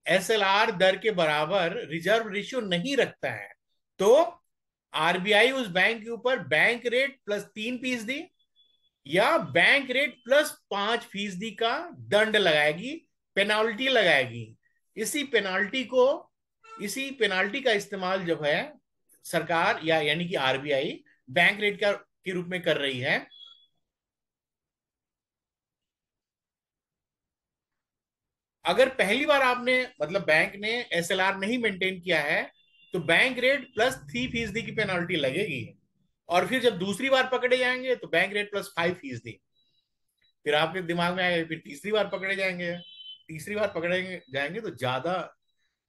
एसएलआर दर के बराबर रिजर्व रेशियो नहीं रखता है, तो आरबीआई उस बैंक के ऊपर बैंक रेट प्लस 3% या बैंक रेट प्लस 5% का दंड लगाएगी, पेनाल्टी लगाएगी। इसी पेनाल्टी को इसी पेनाल्टी का इस्तेमाल जो है सरकार या यानी कि आरबीआई बैंक रेट का के रूप में कर रही है। अगर पहली बार आपने मतलब बैंक ने एसएलआर नहीं मेंटेन किया है, तो बैंक रेट प्लस 3% की पेनाल्टी लगेगी। और फिर जब दूसरी बार पकड़े जाएंगे तो बैंक रेट प्लस 5%। फिर आपके दिमाग में आएगा फिर तीसरी बार पकड़े जाएंगे। तीसरी बार पकड़े जाएंगे तो ज्यादा,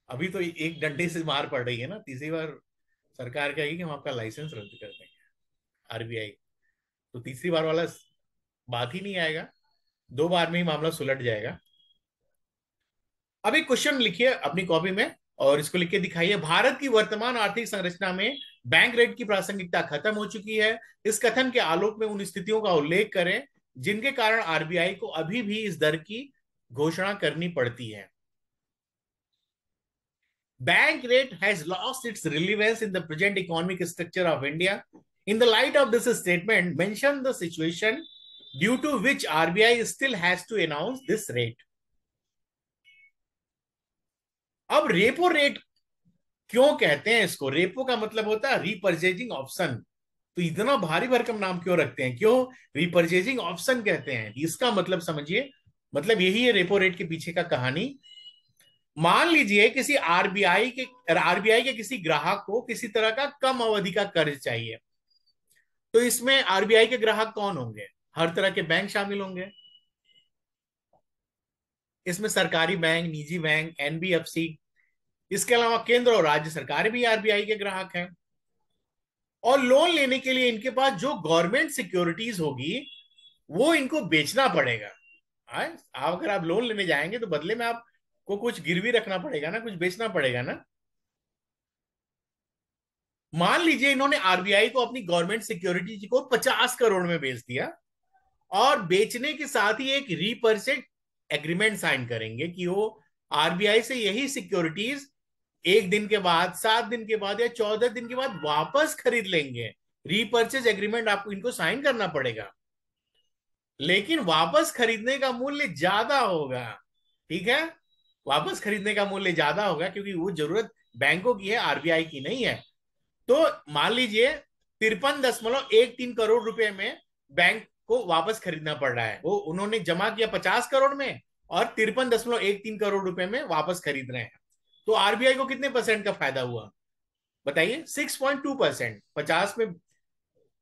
अभी तो एक डंडे से मार पड़ रही है ना, तीसरी बार सरकार कहेगी कि हम आपका लाइसेंस रद्द कर देंगे, आरबीआई। तो तीसरी बार वाला बात ही नहीं आएगा, 2 बार में ही मामला सुलट जाएगा। अभी क्वेश्चन लिखिए अपनी कॉपी में और इसको लिख के दिखाइए। भारत की वर्तमान आर्थिक संरचना में बैंक रेट की प्रासंगिकता खत्म हो चुकी है। इस कथन के आलोक में उन स्थितियों का उल्लेख करें जिनके कारण आरबीआई को अभी भी इस दर की घोषणा करनी पड़ती है। Bank rate has lost its relevance in the present economic structure of India. In the light of this statement, mention the situation due to which RBI still has to announce this rate. अब repo rate क्यों कहते हैं इसको? Repo का मतलब होता है repurchasing option. तो इतना भारी भरकम नाम क्यों रखते हैं? क्यों रीपर्चेजिंग ऑप्शन कहते हैं? इसका मतलब समझिए, मतलब यही है रेपो रेट के पीछे का कहानी। मान लीजिए किसी आरबीआई के किसी ग्राहक को किसी तरह का कम अवधि का कर्ज चाहिए, तो इसमें आरबीआई के ग्राहक कौन होंगे? हर तरह के बैंक शामिल होंगे। इसमें सरकारी बैंक, निजी बैंक, एनबीएफसी, इसके अलावा केंद्र और राज्य सरकार भी आरबीआई के ग्राहक हैं। और लोन लेने के लिए इनके पास जो गवर्नमेंट सिक्योरिटीज होगी वो इनको बेचना पड़ेगा। आप अगर आप लोन लेने जाएंगे तो बदले में आपको कुछ गिरवी रखना पड़ेगा ना, कुछ बेचना पड़ेगा ना। मान लीजिए इन्होंने आरबीआई को अपनी गवर्नमेंट सिक्योरिटी को 50 करोड़ में बेच दिया और बेचने के साथ ही एक रीपर्चेज एग्रीमेंट साइन करेंगे कि वो आरबीआई से यही सिक्योरिटीज 1 दिन के बाद, 7 दिन के बाद या 14 दिन के बाद वापस खरीद लेंगे। रीपर्चेज एग्रीमेंट आपको इनको साइन करना पड़ेगा, लेकिन वापस खरीदने का मूल्य ज्यादा होगा। ठीक है, वापस खरीदने का मूल्य ज्यादा होगा क्योंकि वो जरूरत बैंकों की है, आरबीआई की नहीं है। तो मान लीजिए 53.13 करोड़ रुपए में बैंक को वापस खरीदना पड़ रहा है। वो उन्होंने जमा किया 50 करोड़ में और 53.13 करोड़ रुपए में वापस खरीद रहे हैं। तो आरबीआई को कितने परसेंट का फायदा हुआ बताइए? 6.2%। 50 में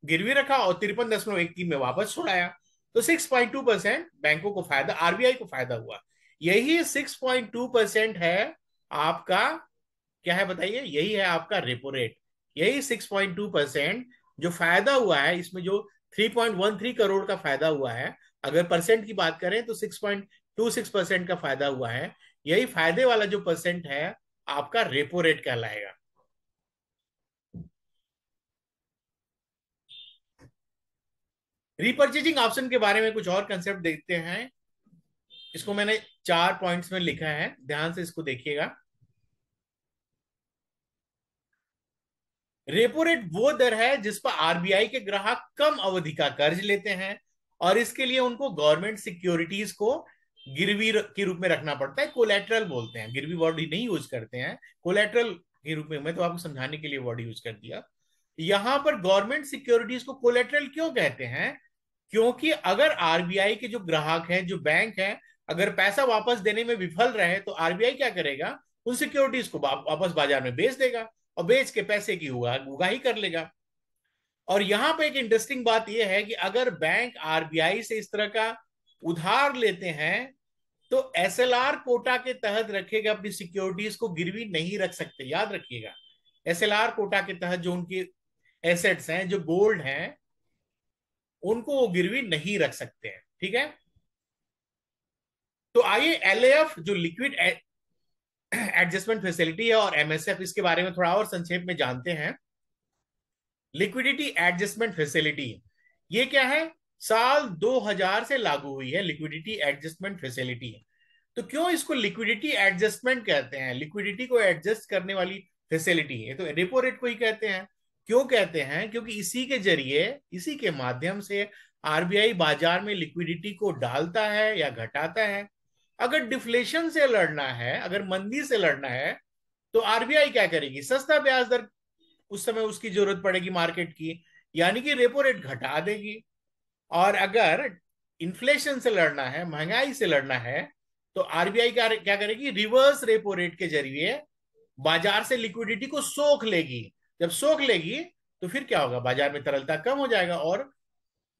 गिरवी रखा और 53.13 में वापस छुड़ाया, तो 6.2% बैंकों को फायदा, आरबीआई को फायदा हुआ। यही 6.2% है आपका, क्या है बताइए? यही है आपका रेपो रेट। यही 6.2% जो फायदा हुआ है, इसमें जो 3.13 करोड़ का फायदा हुआ है, अगर परसेंट की बात करें तो 6.26% का फायदा हुआ है। यही फायदे वाला जो परसेंट है आपका रेपो रेट कहलाएगा। रिपर्चेजिंग ऑप्शन के बारे में कुछ और कंसेप्ट देखते हैं। इसको मैंने 4 पॉइंट्स में लिखा है, ध्यान से इसको देखिएगा। रेपो रेट वो दर है जिस पर आरबीआई के ग्राहक कम अवधि का कर्ज लेते हैं और इसके लिए उनको गवर्नमेंट सिक्योरिटीज को गिरवी के रूप में रखना पड़ता है। कोलेटरल बोलते हैं, गिरवी वर्ड ही नहीं यूज करते हैं, कोलेटरल के रूप में। मैं तो आपको समझाने के लिए वर्ड यूज कर दिया। यहां पर गवर्नमेंट सिक्योरिटीज को कोलेटरल क्यों कहते हैं? क्योंकि अगर आरबीआई के जो ग्राहक हैं, जो बैंक हैं, अगर पैसा वापस देने में विफल रहे तो आरबीआई क्या करेगा? उन सिक्योरिटीज को वापस बाजार में बेच देगा और बेच के पैसे की उगाही कर लेगा। और यहां पे एक इंटरेस्टिंग बात यह है कि अगर बैंक आरबीआई से इस तरह का उधार लेते हैं तो एसएलआर कोटा के तहत रखे गए अपनी सिक्योरिटीज को गिरवी नहीं रख सकते, याद रखिएगा। एसएलआर कोटा के तहत जो उनके एसेट्स हैं, जो गोल्ड हैं, उनको वो गिरवी नहीं रख सकते हैं। ठीक है, तो आइए एलएएफ जो लिक्विड एडजस्टमेंट फैसिलिटी है और एमएसएफ, इसके बारे में थोड़ा और संक्षेप में जानते हैं। लिक्विडिटी एडजस्टमेंट फैसिलिटी ये क्या है? साल 2000 से लागू हुई है लिक्विडिटी एडजस्टमेंट फैसिलिटी। तो क्यों इसको लिक्विडिटी एडजस्टमेंट कहते हैं? लिक्विडिटी को एडजस्ट करने वाली फैसिलिटी, ये तो रेपो रेट को ही कहते हैं। क्यों कहते हैं? क्योंकि इसी के जरिए, इसी के माध्यम से आरबीआई बाजार में लिक्विडिटी को डालता है या घटाता है। अगर डिफ्लेशन से लड़ना है, अगर मंदी से लड़ना है, तो आरबीआई क्या करेगी? सस्ता ब्याज दर उस समय उसकी जरूरत पड़ेगी मार्केट की, यानी कि रेपो रेट घटा देगी। और अगर इन्फ्लेशन से लड़ना है, महंगाई से लड़ना है, तो आरबीआई क्या करेगी? रिवर्स रेपो रेट के जरिए बाजार से लिक्विडिटी को सोख लेगी। जब सोख लेगी तो फिर क्या होगा? बाजार में तरलता कम हो जाएगा और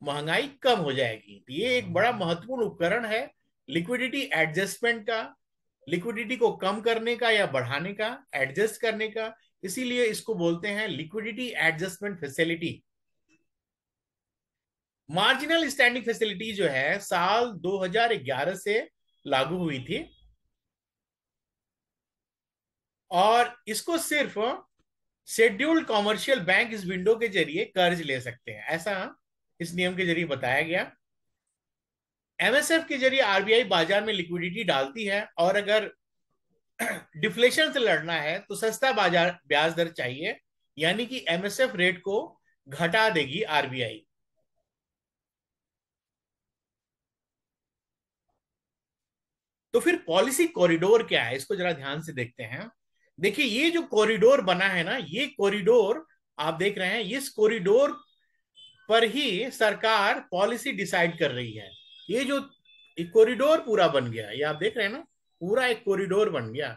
महंगाई कम हो जाएगी। तो ये एक बड़ा महत्वपूर्ण उपकरण है लिक्विडिटी एडजस्टमेंट का, लिक्विडिटी को कम करने का या बढ़ाने का, एडजस्ट करने का। इसीलिए इसको बोलते हैं liquidity adjustment facility. Marginal standing facility जो है साल 2011 से लागू हुई थी, और इसको सिर्फ शेड्यूल्ड कॉमर्शियल बैंक इस विंडो के जरिए कर्ज ले सकते हैं, ऐसा इस नियम के जरिए बताया गया। एमएसएफ के जरिए आरबीआई बाजार में लिक्विडिटी डालती है, और अगर डिफ्लेशन से लड़ना है तो सस्ता बाजार ब्याज दर चाहिए, यानी कि एमएसएफ रेट को घटा देगी आरबीआई। तो फिर पॉलिसी कॉरिडोर क्या है, इसको जरा ध्यान से देखते हैं। देखिए, ये जो कॉरिडोर बना है ना, ये कॉरिडोर आप देख रहे हैं, इस कॉरिडोर पर ही सरकार पॉलिसी डिसाइड कर रही है। ये जो एक कॉरिडोर पूरा बन गया, ये आप देख रहे हैं ना, पूरा एक कॉरिडोर बन गया।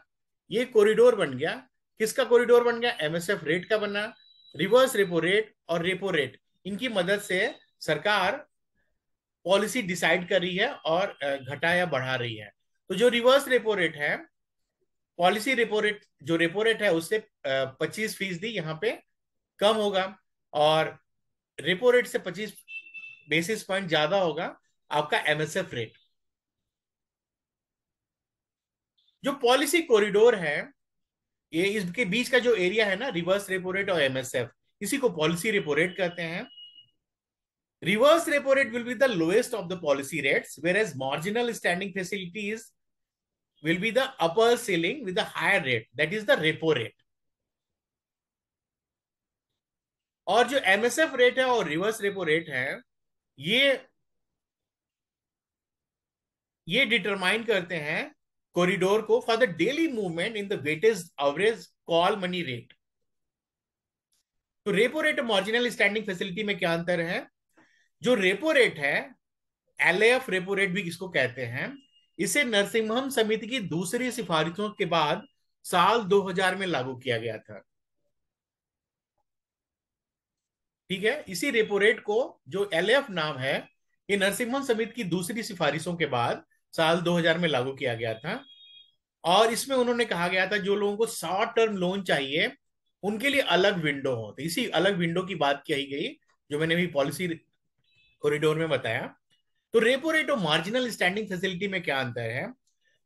ये कॉरिडोर बन गया, किसका कॉरिडोर बन गया? एमएसएफ रेट का बना। रिवर्स रेपो रेट और रेपो रेट, इनकी मदद से सरकार पॉलिसी डिसाइड कर रही है और घटा या बढ़ा रही है। तो जो रिवर्स रेपो रेट है, पॉलिसी रेपो रेट, जो रेपो रेट है उससे 25% यहाँ पे कम होगा, और रेपो रेट से 25 बेसिस पॉइंट ज्यादा होगा आपका एमएसएफ रेट। जो पॉलिसी कॉरिडोर है, ये इसके बीच का जो एरिया है ना, रिवर्स रेपो रेट और एमएसएफ, इसी को पॉलिसी रेपो रेट कहते हैं। Reverse repo rate will be the lowest of the policy rates, whereas marginal standing facilities will be the upper ceiling with the higher rate, that is the repo rate। और जो MSF rate है और reverse repo rate है, ये ये determine करते हैं corridor को for the daily movement in the weightage average call money rate. तो रेपो रेट और मार्जिनल स्टैंडिंग फैसिलिटी में क्या अंतर है? जो रेपो रेट है, एलएएफ रेपो रेट भी किसको कहते हैं, इसे नरसिम्हम समिति की दूसरी सिफारिशों के बाद साल 2000 में लागू किया गया था। ठीक है, इसी रेपो रेट को, जो एलएफ नाम है, ये नरसिम्हम समिति की दूसरी सिफारिशों के बाद साल 2000 में लागू किया गया था। और इसमें उन्होंने कहा गया था जो लोगों को शॉर्ट टर्म लोन चाहिए उनके लिए अलग विंडो हो, तो इसी अलग विंडो की बात कही गई, जो मैंने भी पॉलिसी कॉरिडोर में बताया। तो रेपो रेट और मार्जिनल स्टैंडिंग फैसिलिटी में क्या अंतर है?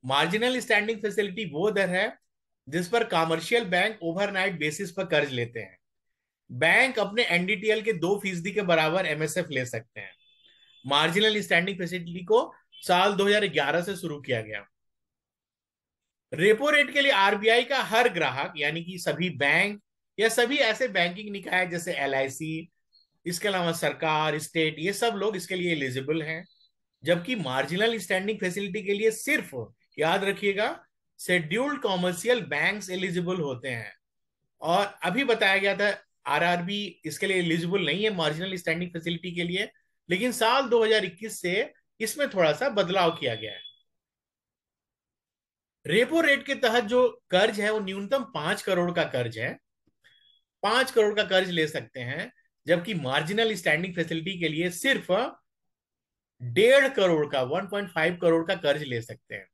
मार्जिनल स्टैंडिंग फैसिलिटी वो दर है जिस पर कमर्शियल बैंक ओवरनाइट बेसिस पर कर्ज लेते हैं। बैंक अपने एनडीटीएल के 2% के बराबर एमएसएफ ले सकते हैं। मार्जिनल स्टैंडिंग फैसिलिटी को साल 2011 से शुरू किया गया। रेपो रेट के लिए आरबीआई का हर ग्राहक, यानी कि सभी बैंक या सभी ऐसे बैंकिंग निकाय जैसे एलआईसी, इसके अलावा सरकार, स्टेट, ये सब लोग इसके लिए एलिजिबल हैं। जबकि मार्जिनल स्टैंडिंग फैसिलिटी के लिए सिर्फ, याद रखिएगा, शेड्यूल्ड कॉमर्शियल बैंक्स एलिजिबल होते हैं। और अभी बताया गया था आरआरबी इसके लिए एलिजिबल नहीं है मार्जिनल स्टैंडिंग फैसिलिटी के लिए, लेकिन साल 2021 से इसमें थोड़ा सा बदलाव किया गया है। रेपो रेट के तहत जो कर्ज है वो न्यूनतम 5 करोड़ का कर्ज है, 5 करोड़ का कर्ज ले सकते हैं। जबकि मार्जिनल स्टैंडिंग फैसिलिटी के लिए सिर्फ 1.5 करोड़ का, 1.5 करोड़ का कर्ज ले सकते हैं।